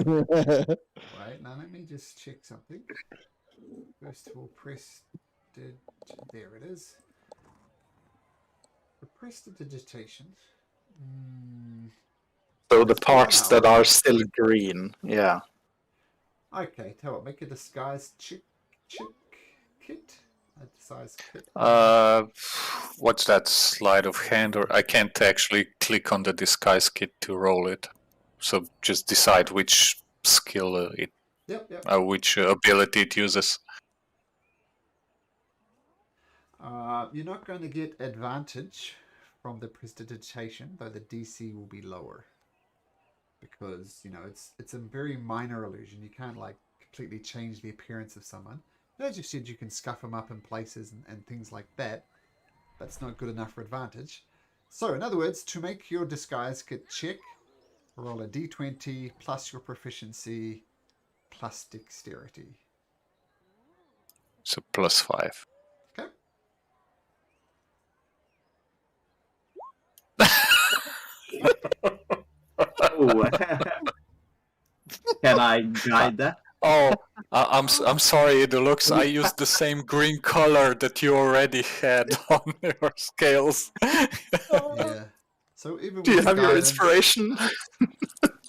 Right, now let me just check something. First of all, there it is. For prestidigitation. So the parts that are still green, yeah. Okay, tell what, make a disguise check kit. A disguise kit. What's that, sleight of hand? Or I can't actually click on the disguise kit to roll it. So just decide which skill Yep. which ability it uses. You're not going to get advantage from the prestidigitation, though the DC will be lower. Because, it's a very minor illusion. You can't, completely change the appearance of someone. But as you said, you can scuff them up in places and things like that. That's not good enough for advantage. So, in other words, to make your disguise kit check, roll a d20 plus your proficiency plus dexterity. So +5. Okay. Oh. Can I guide that? Oh, I'm sorry, Deluxe. I used the same green color that you already had on your scales. Yeah. So even Do you with have your guidance- inspiration?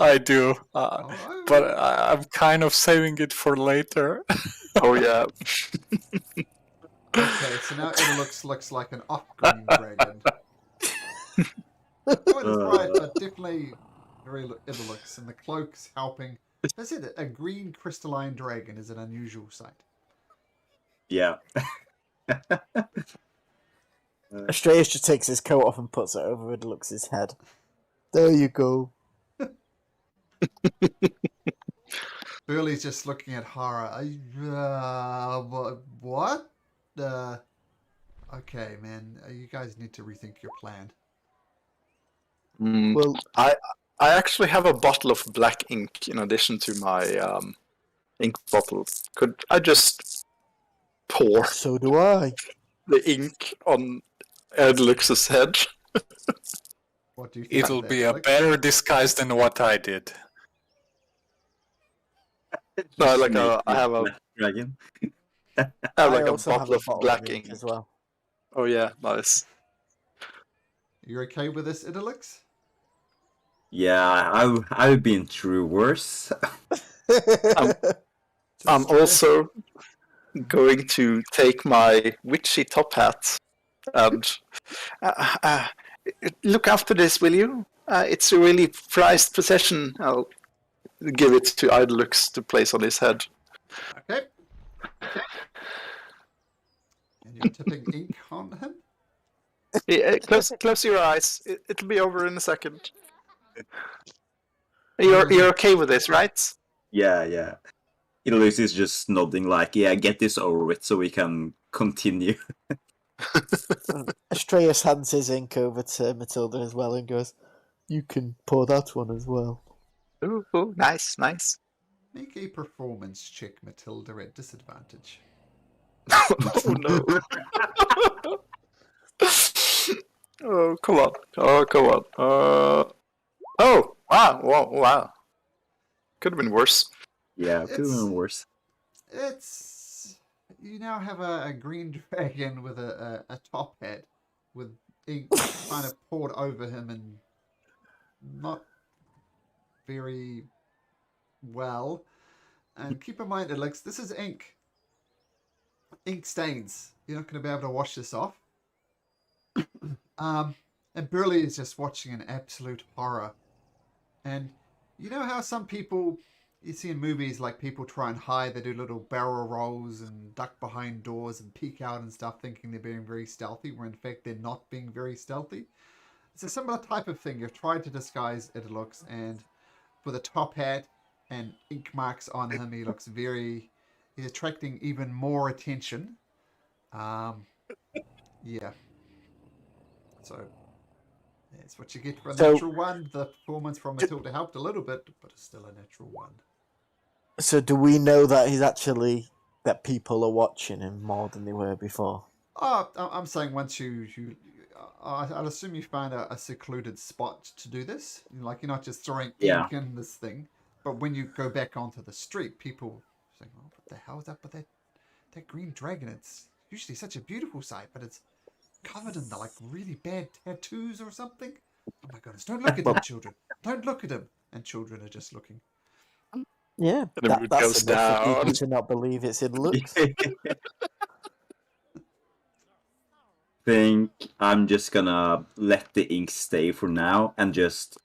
I do, Oh, but I'm kind of saving it for later. Oh yeah. Okay, so now it looks like an off-green dragon. Not quite as bright, but definitely very it looks, and the cloak's helping. I said a green crystalline dragon is an unusual sight. Yeah. Astraeus just takes his coat off and puts it over Idlux's head. There you go. Burley's just looking at Hara. What? Okay, man. You guys need to rethink your plan. Well, I actually have a bottle of black ink in addition to my ink bottle. Could I just pour so do I. the ink on Edlux's head? What do you think? It'll of that, be a Alex? better disguise than what I did. No, like Snake I have a black dragon. I have like I a also have bottle a of bottle black of ink ink. as well. Oh yeah, nice. You okay with this, Idolix? Yeah, I've been through worse. I'm also going to take my witchy top hat and look after this, will you? It's a really prized possession. I'll give it to Idolux to place on his head. Okay. And you're tipping ink on him? Yeah, close your eyes. It'll be over in a second. Where is You're it? okay with this, right? Yeah. Ilois is just nodding like, yeah, get this over with so we can continue. Astreus hands his ink over to Matilda as well and goes, You can pour that one as well. Ooh, nice. Make a performance check, Matilda, at disadvantage. Oh no. Oh, come on. Oh, wow. Could have been worse. Yeah, could have It's- been worse. You now have a green dragon with a top hat with ink kind of poured over him and not very well. And keep in mind, Alex, this is ink. Ink stains. You're not going to be able to wash this off. And Burley is just watching an absolute horror. And you know how some people you see in movies, like people try and hide, they do little barrel rolls and duck behind doors and peek out and stuff, thinking they're being very stealthy, where in fact they're not being very stealthy. It's a similar type of thing. You've tried to disguise Idolux, and with a top hat and ink marks on him, he looks he's attracting even more attention. Yeah. So that's what you get for a So- natural one. The performance from Matilda helped a little bit, but it's still a natural one. so do we know that people are watching him more than they were before? Oh, I'm saying once I'll assume you find a secluded spot to do this. Like you're not just throwing Yeah. ink in this thing, but when you go back onto the street, people saying, "Oh, what the hell is up with that green dragon? It's usually such a beautiful sight, but it's covered in the like really bad tattoos or something." Oh my goodness! Don't look at him, children. Don't look at him. And children are just looking. Yeah, And the mood that's goes enough for people down. to not believe it's in looks. Think I'm just gonna let the ink stay for now and just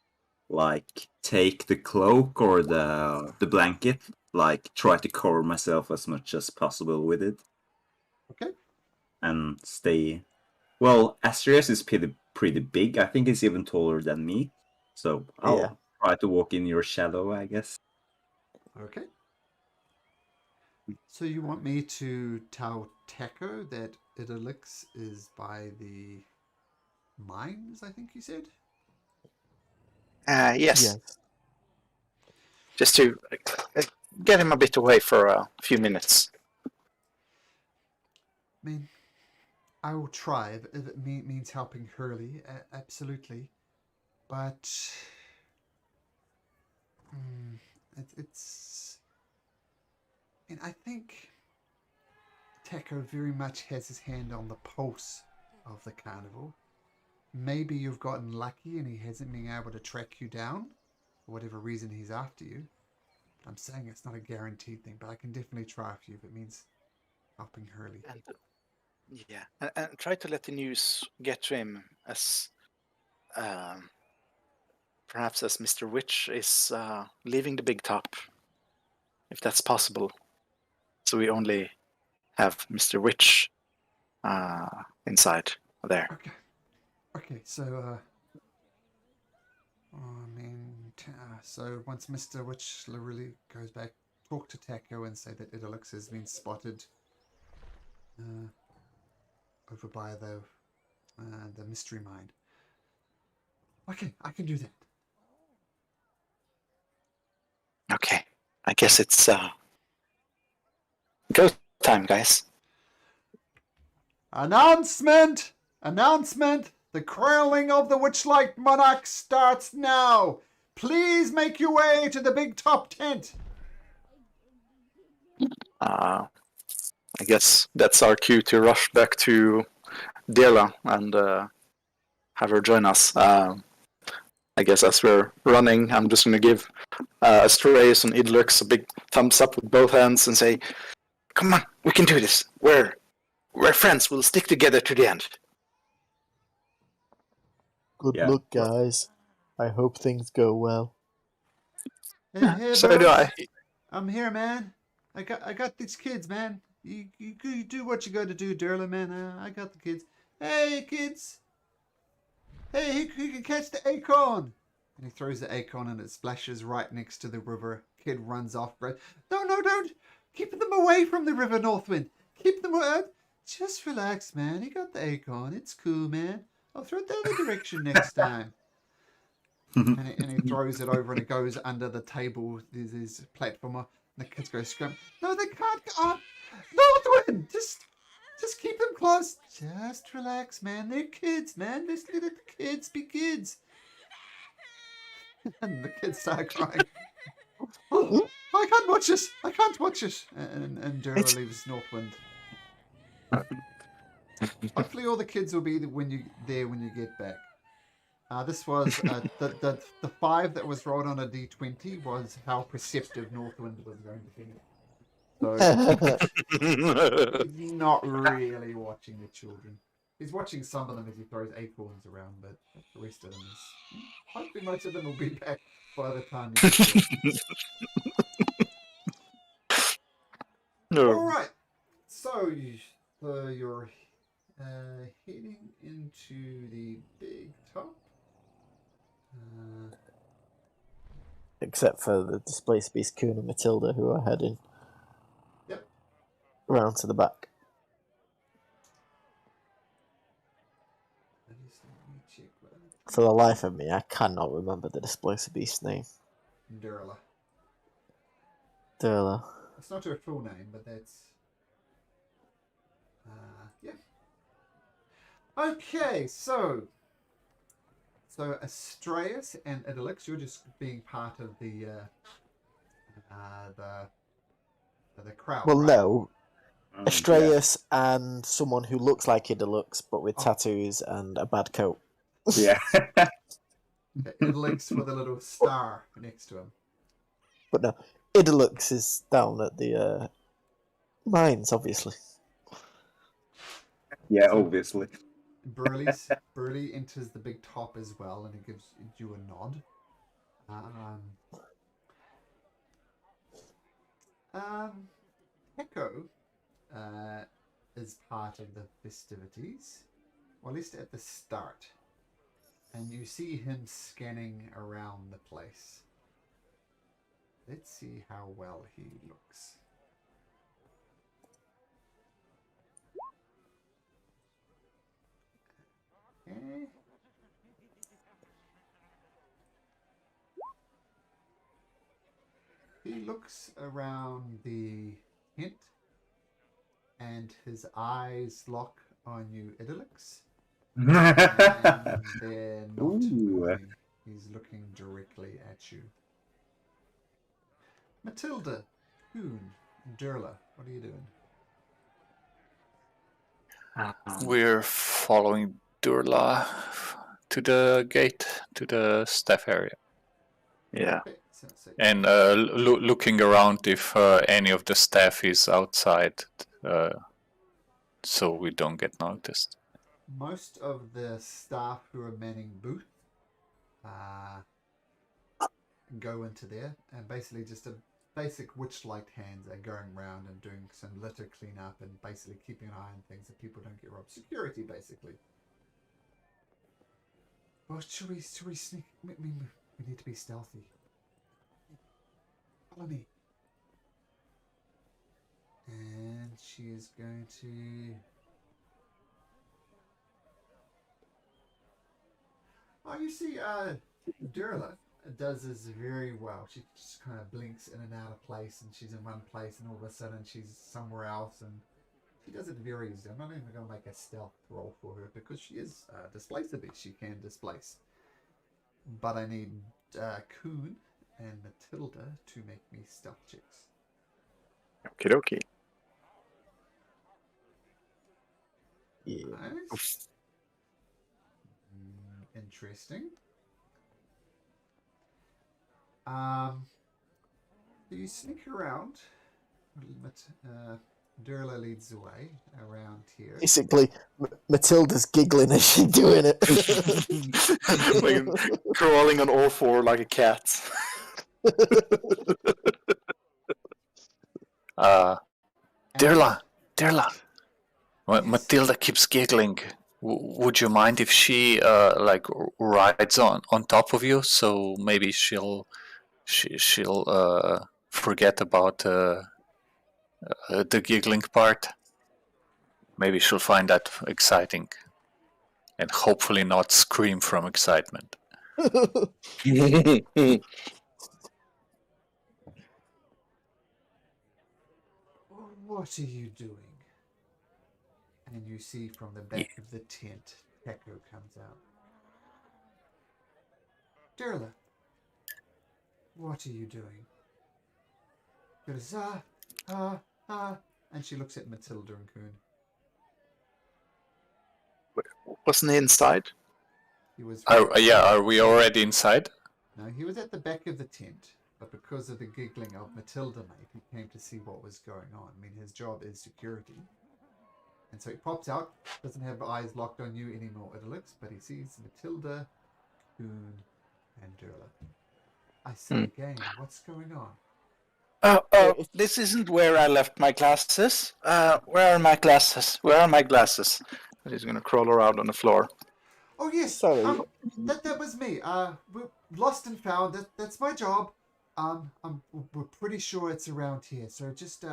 like take the cloak or the blanket, like try to cover myself as much as possible with it Okay. and stay. Well, Astrius is pretty big. I think he's even taller than me, so I'll Yeah. try to walk in your shadow, I guess. Okay. So you want me to tell Taco that Idolix is by the mines, I think you said? Yes. Yes. Just to get him a bit away for a few minutes. I mean, I will try if it means helping Hurley, absolutely. But it's. And I think Taco very much has his hand on the pulse of the carnival. Maybe you've gotten lucky and he hasn't been able to track you down for whatever reason he's after you. I'm saying it's not a guaranteed thing, but I can definitely try for you if it means helping Hurley. And and try to let the news get to him as perhaps as Mr. Witch is leaving the big top, if that's possible. So we only have Mr. Witch inside there. Okay, so, so once Mr. Witch really goes back talk to Taco and say that Idolix has been spotted over by the mystery mine. I can do that. Okay, I guess it's go time, guys. Announcement! Announcement! The crowning of the Witchlight Monarch starts now. Please make your way to the big top tent. I guess that's our cue to rush back to Dela and have her join us. I guess as we're running, I'm just going to give Astraeus and Idlux a big thumbs up with both hands and say, "Come on, we can do this. We're friends. We'll stick together to the end." Good Yeah. luck, guys. I hope things go well. Hey, So boys. do I. I'm here, man. I got these kids, man. You do what you got to do, Derla, man. I got the kids. Hey, kids. Hey, who can catch the acorn? And he throws the acorn and it splashes right next to the river. Kid runs off. No, don't. Keep them away from the river, Northwind. Keep them away. Just relax, man. He got the acorn. It's cool, man. I'll throw it the other direction next time. and he throws it over and it goes under the table. There's this platformer. And the kids go scrum. No, they can't go up. Northwind, just keep them close. Just relax, man. They're kids, man. Let's let the kids be kids. And the kids start crying. Oh, I can't watch this. I can't watch it. And Dura leaves Northwind. Hopefully all the kids will be there when you get back. This was the 5 that was rolled on a d20 was how perceptive Northwind was going to be. So he's not really watching the children. He's watching some of them as he throws acorns around, but the rest of them is hopefully most of them will be back by the time you get there. All right. So you're heading into the big top. Except for the displaced beast Coon and Matilda, who are heading round to the back. For the life of me, I cannot remember the displaced beast's name. Durla. Durla. It's not her full name, but that's yeah. Okay, so Astraeus and Idolix, you're just being part of the crowd. Well, right? no. Astraeus and someone who looks like Idolix, but with tattoos and a bad coat. Yeah. Idolix with a little star next to him. But no, Idolix is down at the mines, obviously. Yeah, obviously. Burley enters the big top as well, and he gives you a nod. Echo is part of the festivities, or at least at the start, and you see him scanning around the place. Let's see how well he looks. Okay. He looks around the tent, and his eyes lock on you, Idolix. And they're not moving. He's looking directly at you. Matilda, Hoon, and Durla, what are you doing? We're following Durla to the gate, to the staff area. Yeah. Okay, And looking around if any of the staff is outside, so we don't get noticed. most of the staff who are manning booth go into there, and basically just a basic Witchlight hands are going around and doing some litter cleanup and basically keeping an eye on things that people don't get robbed. Security, basically. Well, should we sneak? We need to be stealthy. Follow me. she is going to... Oh, you see, Durla does this very well. She just kind of blinks in and out of place, and she's in one place, and all of a sudden she's somewhere else, and she does it very easily. I'm not even going to make a stealth roll for her because she is displaceable. She can displace. But I need Coon and Matilda to make me stealth checks. Okie dokie. Yeah. Nice. Interesting. Do you sneak around? Durla leads the way around here. Basically, Matilda's giggling as she's doing it. Like crawling on all four like a cat. Dirla. Matilda keeps giggling. Would you mind if she like rides on top of you? So maybe she'll forget about the giggling part. Maybe she'll find that exciting, and hopefully not scream from excitement. What are you doing? And you see from the back of the tent, Teko comes out. Durla, what are you doing? She goes, and she looks at Matilda and Coon. Wasn't he inside? He was. Are we already inside? No, he was at the back of the tent, but because of the giggling of Matilda, mate, he came to see what was going on. I mean, his job is security. And so he pops out, doesn't have eyes locked on you anymore, it looks, but he sees Matilda, Coon, and Durla. I say again, what's going on? This isn't where I left my glasses. Where are my glasses? Where are my glasses? And he's gonna crawl around on the floor. Oh yes, Sorry. that was me. We're lost and found. That's my job. We're pretty sure it's around here. So just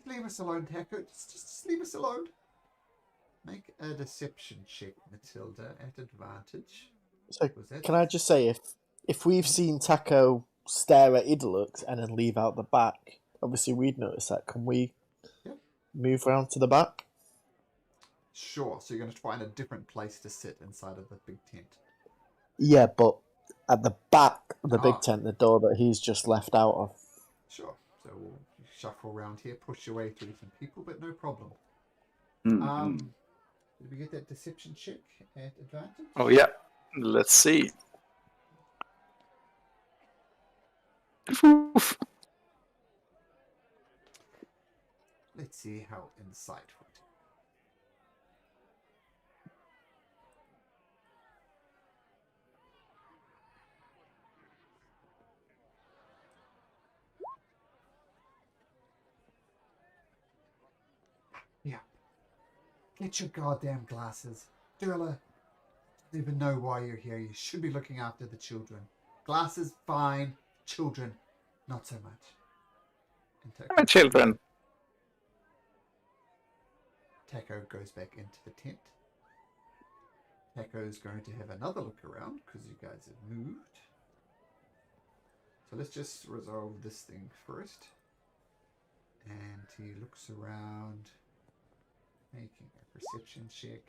leave us alone, Teko. Just leave us alone. Make a deception check, Matilda, at advantage. So, can I just say, if we've seen Taco stare at Idolux and then leave out the back, obviously we'd notice that. Can we move around to the back? Sure. So you're going to find a different place to sit inside of the big tent. Yeah, but at the back of the big tent, the door that he's just left out of. Sure. So we'll shuffle around here, push your way through some people, but no problem. Mm-hmm. Did we get that deception check at advantage? Oh yeah. Let's see. Oof. Let's see how insightful. Yeah. Get your goddamn glasses. Durla, don't even know why you're here. You should be looking after the children. Glasses, fine. Children, not so much. My children. Teko goes back into the tent. Teko's going to have another look around because you guys have moved. So let's just resolve this thing first. And he looks around, making a perception check.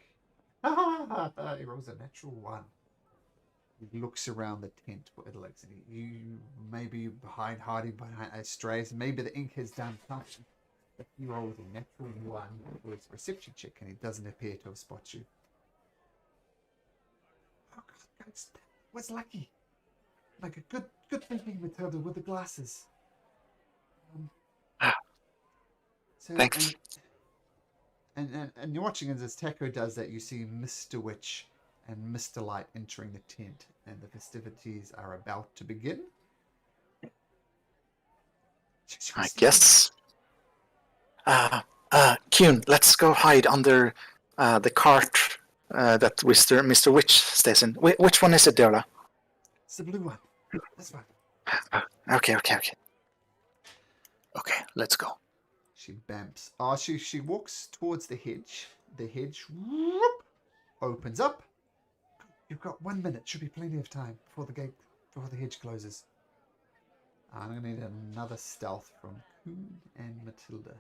He rolls a natural 1. He looks around the tent for Idolix, and you maybe hiding behind strays. Maybe the ink has done something. But he rolls a natural 1 for his perception check, and he doesn't appear to have spotted you. Oh God, guys, that was lucky. Like a good thinking Matilda with the glasses. So, Thanks. And you're watching as Teko does that. You see Mr. Witch and Mr. Light entering the tent, and the festivities are about to begin. I guess. Kuhn, let's go hide under the cart that Mr. Witch stays in. Which one is it, Durla? It's the blue one. This one. Okay. Okay, let's go. She bamps. Oh, she walks towards the hedge. The hedge whoop, opens up. You've got 1 minute. Should be plenty of time before the hedge closes. I'm gonna need another stealth from Coon and Matilda.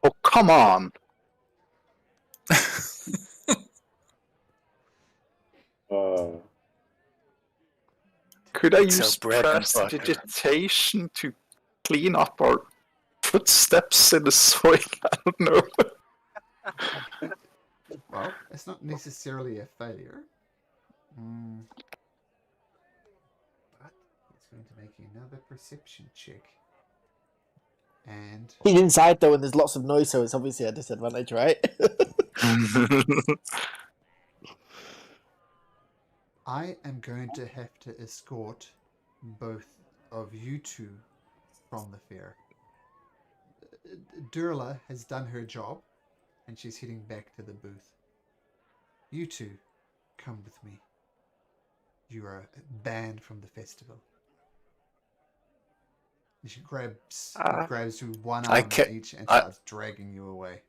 Oh, come on. Could I It's use our bread and butter. prestidigitation to clean up our footsteps in the soil? I don't know. Well, it's not necessarily a failure. But it's going to make another perception check. And He's inside though, and there's lots of noise, so it's obviously a disadvantage, right? I am going to have to escort both of you two from the fair. Durla has done her job, and she's heading back to the booth. You two, come with me. You are banned from the festival. And she grabs you one I arm ca- each and I- starts dragging you away.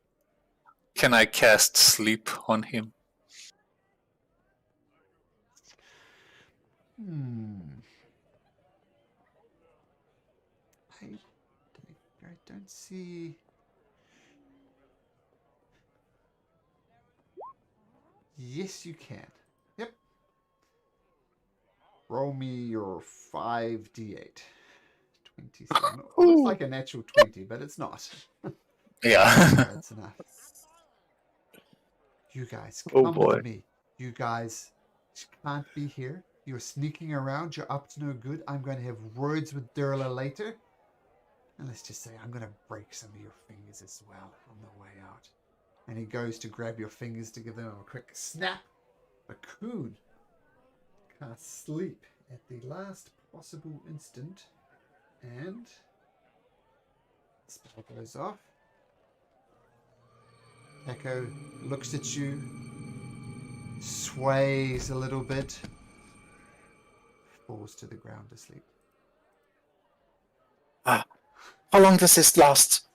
Can I cast sleep on him? I don't see. Yes, you can. Yep. Roll me your 5d8. 27. It looks like a natural 20, but it's not. Yeah. That's enough. You guys, come with me. You guys can't be here. You're sneaking around. You're up to no good. I'm going to have words with Durla later. And let's just say I'm going to break some of your fingers as well on the way out. And he goes to grab your fingers to give them a quick snap. But Coon can't sleep at the last possible instant. And spell goes off. Echo looks at you, sways a little bit, falls to the ground asleep. How long does this last?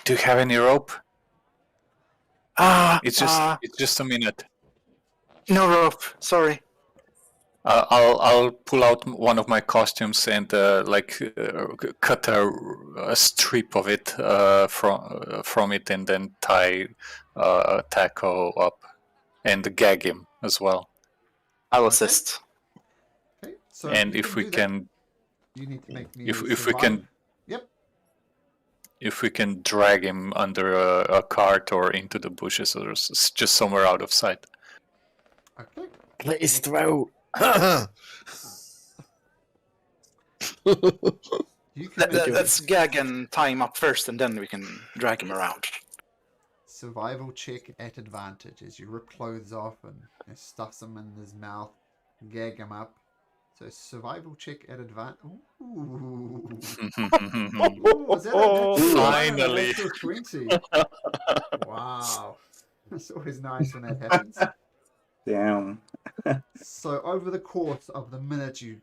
Do you have any rope? It's just a minute. No rope. Sorry. I'll pull out one of my costumes and cut a strip of it from it, and then tie Taco up and gag him as well. I'll assist. Okay, so And you if we do that. can, You need to make me if we survive. can, Yep. if we can drag him under a cart or into the bushes or just somewhere out of sight. Okay. Slit his throat. You can make Let's gag and tie him up first, and then we can drag him around. survival check at advantage as you rip clothes off and stuff them in his mouth, gag him up. So survival check at advantage. Ooh. Was that a Finally. natural 20? Wow. It's always nice when that happens. Damn. So over the course of the minute, you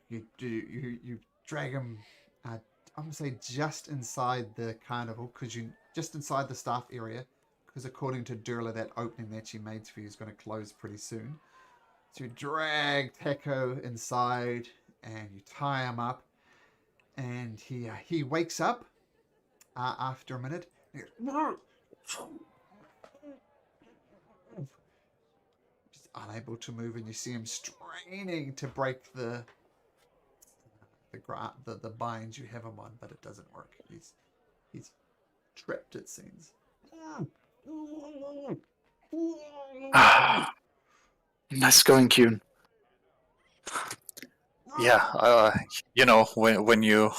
drag him. I'm gonna say just inside the carnival, because you just inside the staff area, because according to Durla, that opening that she made for you is going to close pretty soon. So you drag Taco inside and you tie him up, and he wakes up after a minute. He goes, just unable to move, and you see him straining to break the bind you have him on, but it doesn't work. He's trapped, it seems. Nice going, Kuhn. Yeah, when you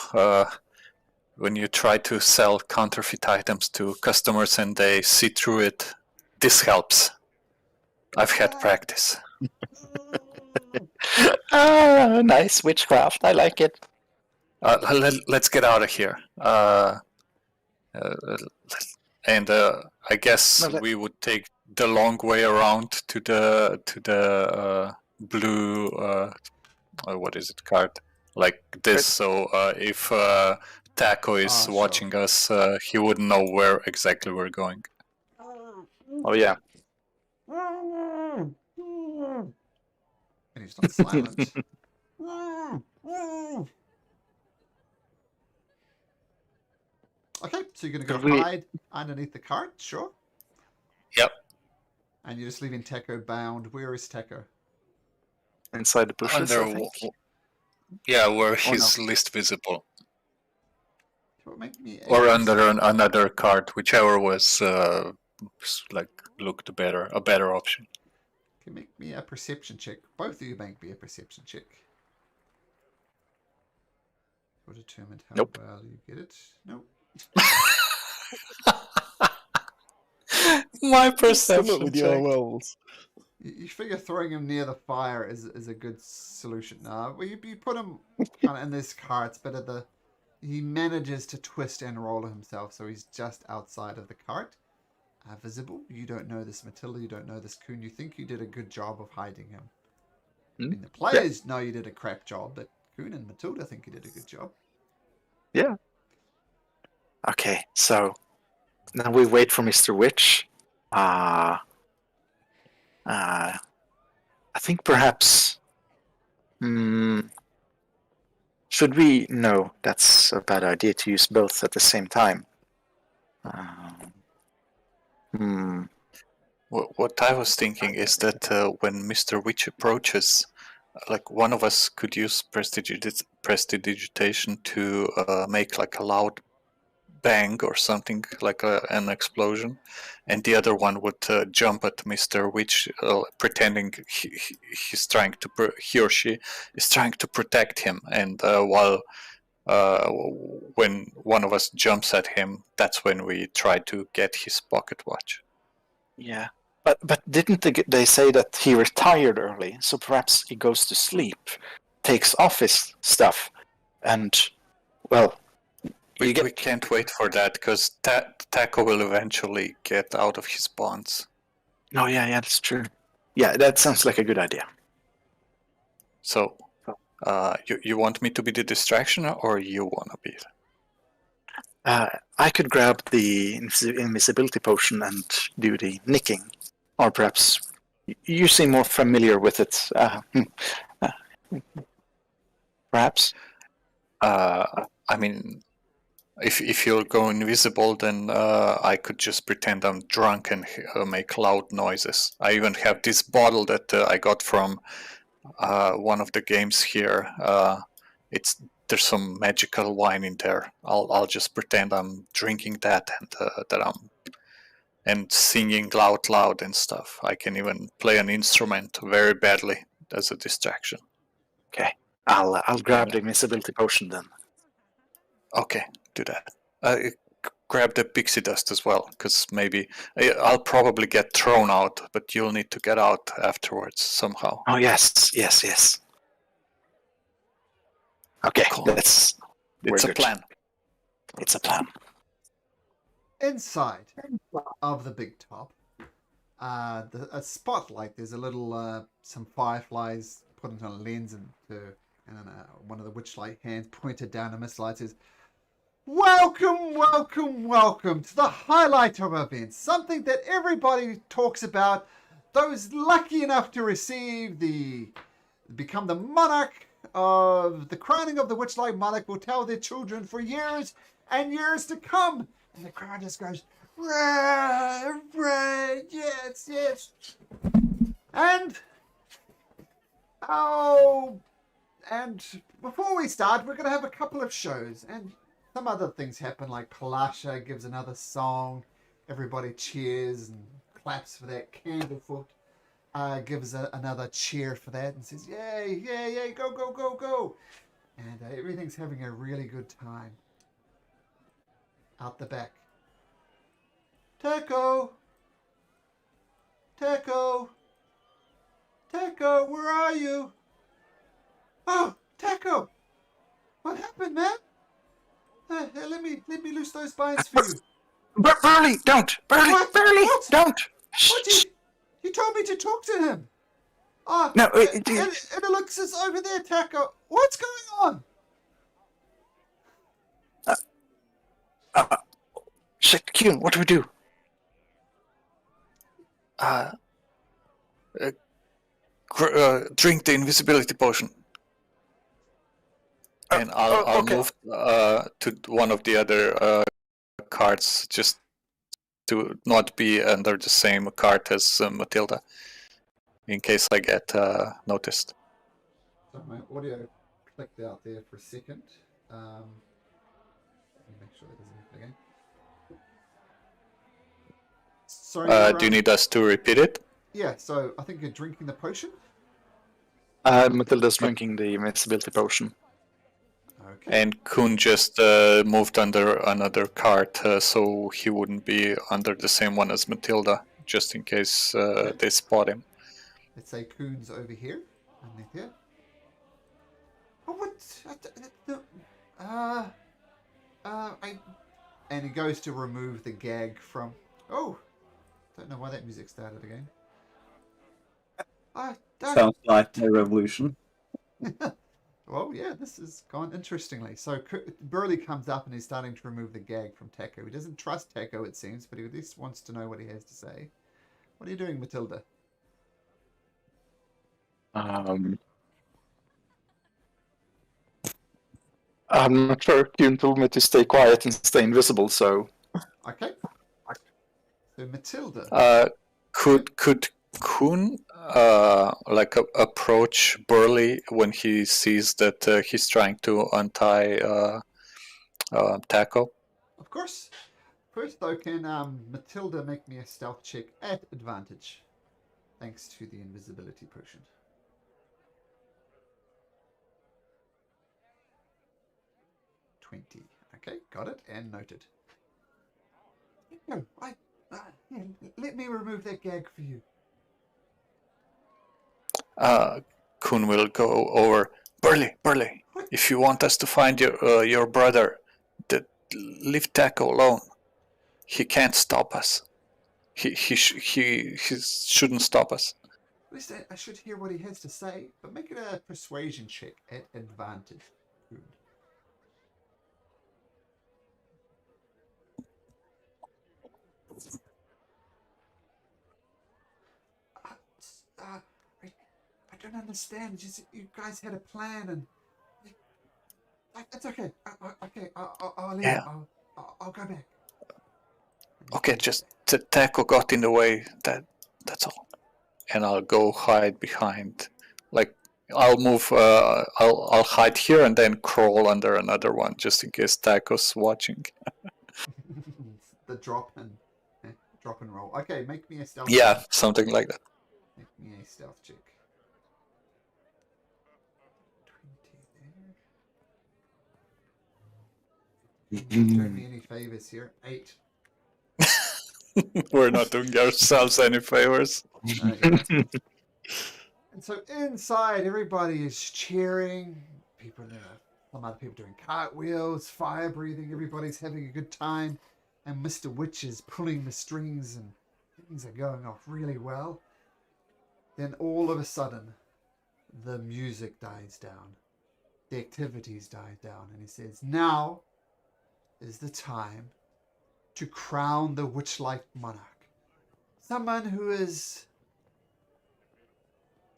try to sell counterfeit items to customers and they see through it, this helps. I've had practice. Nice witchcraft. I like it. Let's get out of here. And I guess we would take the long way around to the blue. What is it called? like this. So if Taco is Ah, sure. watching us, he wouldn't know where exactly we're going. Oh yeah. And he's not silent. Okay, so you're gonna go Could we- hide underneath the cart, sure? Yep. And you're just leaving Teco bound. Where is Teco? Inside the bushes, Under, I think. yeah, where Oh, he's least visible, What make me a or under another cart, whichever was like looked a better option. Can make me a perception check. Both of you make me a perception check. Will determine how Nope. well you get it. Nope. My Come up perception with your check. rolls. You figure throwing him near the fire is a good solution. Well, you put him kind of in this cart, but he manages to twist and roll himself, so he's just outside of the cart, visible. You don't know this Matilda, you don't know this Coon. You think you did a good job of hiding him. I mean, the players know you did a crap job, but Coon and Matilda think you did a good job. Yeah. Okay, so now we wait for Mr. Witch. I think perhaps. Should we? No, that's a bad idea to use both at the same time. What I was thinking is that when Mr. Witch approaches, like one of us could use prestidigitation to make like a loud bang or something, like an explosion, and the other one would jump at Mr. Witch, pretending he or she is trying to protect him, and while when one of us jumps at him, that's when we try to get his pocket watch. Yeah, but didn't they say that he retired early? So perhaps he goes to sleep, takes off his stuff, and well, we can't wait for that because Taco will eventually get out of his bonds. Oh yeah, that's true. Yeah, that sounds like a good idea. So, you want me to be the distraction, or you wanna be? I could grab the invisibility potion and do the nicking, or perhaps you seem more familiar with it. Perhaps. I mean, if you'll go invisible, then I could just pretend I'm drunk and make loud noises. I even have this bottle that I got from one of the games here. There's some magical wine in there. I'll just pretend I'm drinking that and that I'm singing loud and stuff. I can even play an instrument very badly as a distraction. Okay, I'll grab the invisibility potion then. Okay, do that. Grab the pixie dust as well, because maybe I'll probably get thrown out, but you'll need to get out afterwards somehow. Oh yes. Okay, Cool. it's a plan. It's a plan. Inside of the big top, a spotlight. There's a little some fireflies put into a lens, and one of the Witchlight hands pointed down a missile light says, "Welcome, welcome, welcome to the highlight of events. Something that everybody talks about. Those lucky enough to become the monarch of the crowning of the Witchlight monarch will tell their children for years and years to come." And the crowd just goes, "Rah, rah, yes. And before we start, we're going to have a couple of shows. And some other things happen, like Palasha gives another song. Everybody cheers and claps for that. Candlefoot gives another cheer for that and says, yay, go. And everything's having a really good time. Out the back. Teco, where are you? Oh, Teco! What happened, man? Let me loose those binds for you. Burley, don't! Burley, What? Burley, What? don't! What? You told me to talk to him. Oh, No, it looks as over there, Taco. What's going on? shit, Kyun, what do we do? Drink the invisibility potion. And I'll okay. move to one of the other cards just to not be under the same card as Matilda, in case I get noticed. So my audio clicked out there for a second. Let me make sure that doesn't happen again. Sorry, Do you need us to repeat it? Yeah, so I think you're drinking the potion. Matilda's drinking the invisibility potion. Okay. And Kun just moved under another card, so he wouldn't be under the same one as Matilda, just in case they spot him. Let's say Coon's over here. Underneath here. Oh, what? And he goes to remove the gag from... Oh! Don't know why that music started again. Sounds like a revolution. Well, yeah, this has gone interestingly. So Burley comes up and he's starting to remove the gag from Taco. He doesn't trust Taco, it seems, but he at least wants to know what he has to say. What are you doing, Matilda? I'm not sure. Kyun told me to stay quiet and stay invisible, so... Okay. So Matilda... Could Kun approach Burley when he sees that he's trying to untie Taco? Of course. First, though, can Matilda make me a stealth check at advantage, thanks to the invisibility potion? Okay, got it and noted. No, let me remove that gag for you. Kun will go over. Burley, if you want us to find your brother, leave Taco alone. He can't stop us. He shouldn't stop us. At least I should hear what he has to say, but make it a persuasion check at advantage. Good. I don't understand. Just you guys had a plan, and it's okay. Okay, I'll leave. Yeah. I'll go back. Okay, just Taco got in the way. That's all. And I'll go hide behind. I'll move. I'll hide here and then crawl under another one just in case Taco's watching. The drop and roll. Okay, make me a stealth. Yeah, check. something like that. Make me a stealth check. 20 there. Not doing me any favors here. 8. We're not doing ourselves any favors. And so inside, everybody is cheering. Some other people doing cartwheels, fire breathing. Everybody's having a good time. And Mr. Witch is pulling the strings and things are going off really well. Then all of a sudden, the music dies down. The activities die down. And he says, now is the time to crown the Witchlight monarch. Someone who is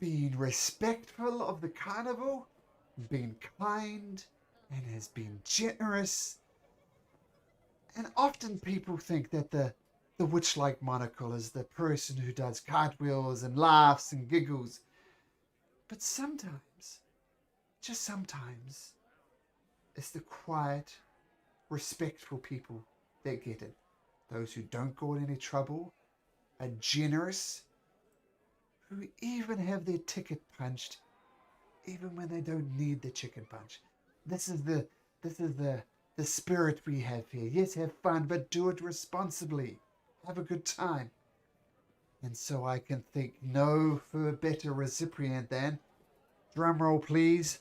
being respectful of the carnival, been kind, and has been generous. And often people think that the Witchlight monocle is the person who does cartwheels and laughs and giggles. But sometimes, just sometimes, it's the quiet, respectful people that get it. Those who don't go in any trouble, are generous, who even have their ticket punched, even when they don't need the chicken punch. This is the spirit we have here. Yes, have fun, but do it responsibly. Have a good time. And so I can think no for a better recipient than, drumroll please,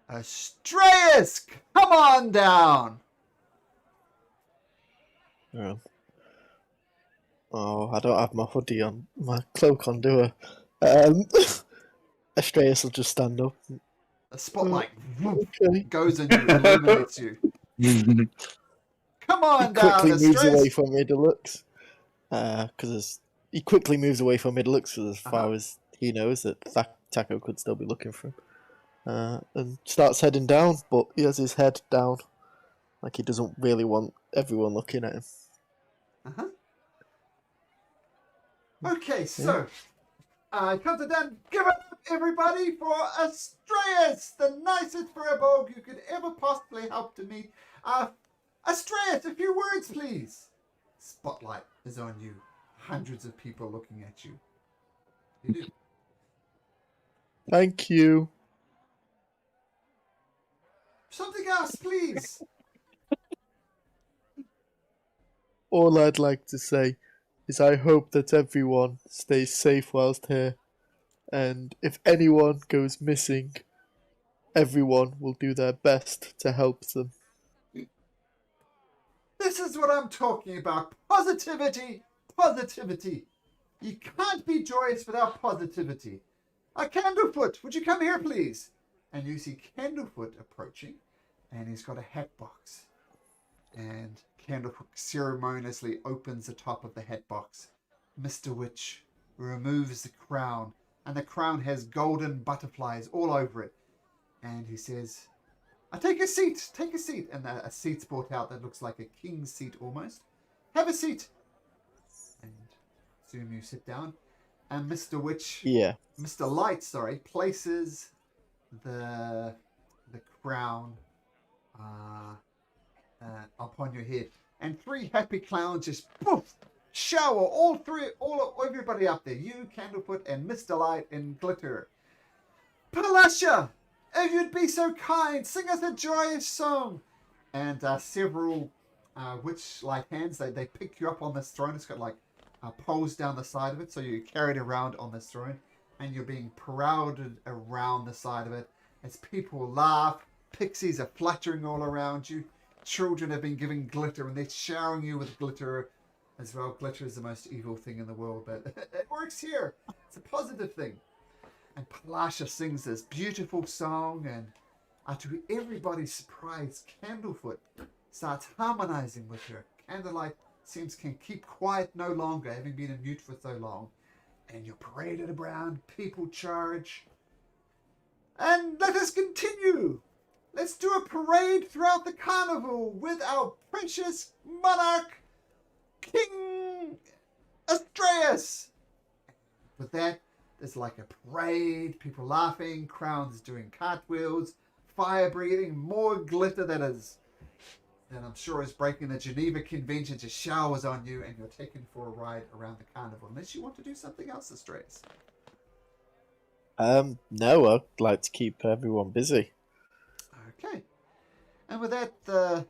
Astraeus! Come on down! Yeah. Oh, I don't have my hoodie on, my cloak on, do I? Astreus will just stand up. A spotlight Okay. goes on you, illuminates you. Come He on down, quickly moves away Astreus. from Idolux. Because he quickly moves away from Idolux because as far as he knows that Taco could still be looking for him. And starts heading down, but he has his head down. Like he doesn't really want everyone looking at him. Okay, so come to then give it up, everybody, for Astreus, the nicest firbolg you could ever possibly hope to meet. Astreus, a few words, please. Spotlight is on you. Hundreds of people looking at you. You do. Thank you. Something else, please. All I'd like to say is I hope that everyone stays safe whilst here. And if anyone goes missing, everyone will do their best to help them. This is what I'm talking about. Positivity. Positivity. You can't be joyous without positivity. Candlefoot, would you come here, please? And you see Candlefoot approaching, and he's got a hat box. And Candlefoot ceremoniously opens the top of the hat box. Mr. Witch removes the crown, and the crown has golden butterflies all over it. And he says, take a seat, take a seat. And a seat's brought out that looks like a king's seat almost. Have a seat. And soon you sit down. And Mr. Witch, Mr. Light, places the crown upon your head. And three happy clowns just poof, shower everybody up there. You, Candlefoot, and Mr. Light in glitter. Palasha, if you'd be so kind, sing us a joyous song. And several Witchlight hands, they pick you up on this throne. It's got like poles down the side of it, so you're carried around on this throne, and you're being paraded around the side of it as people laugh. Pixies are fluttering all around you. Children have been given glitter, and they're showering you with glitter as well. Glitter is the most evil thing in the world, but it works here. It's a positive thing. And Palasha sings this beautiful song, and to everybody's surprise, Candlefoot starts harmonizing with her. Candlelight can keep quiet no longer, having been in mute for so long. And you're paraded around, people charge. And let us continue. Let's do a parade throughout the carnival with our precious monarch, King Astreus. With that, there's like a parade, people laughing, crowns doing cartwheels, fire breathing, more glitter that I'm sure is breaking the Geneva Convention, just showers on you, and you're taken for a ride around the carnival. Unless you want to do something else, Astreus. No, I'd like to keep everyone busy. Okay. And with that,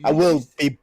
I will be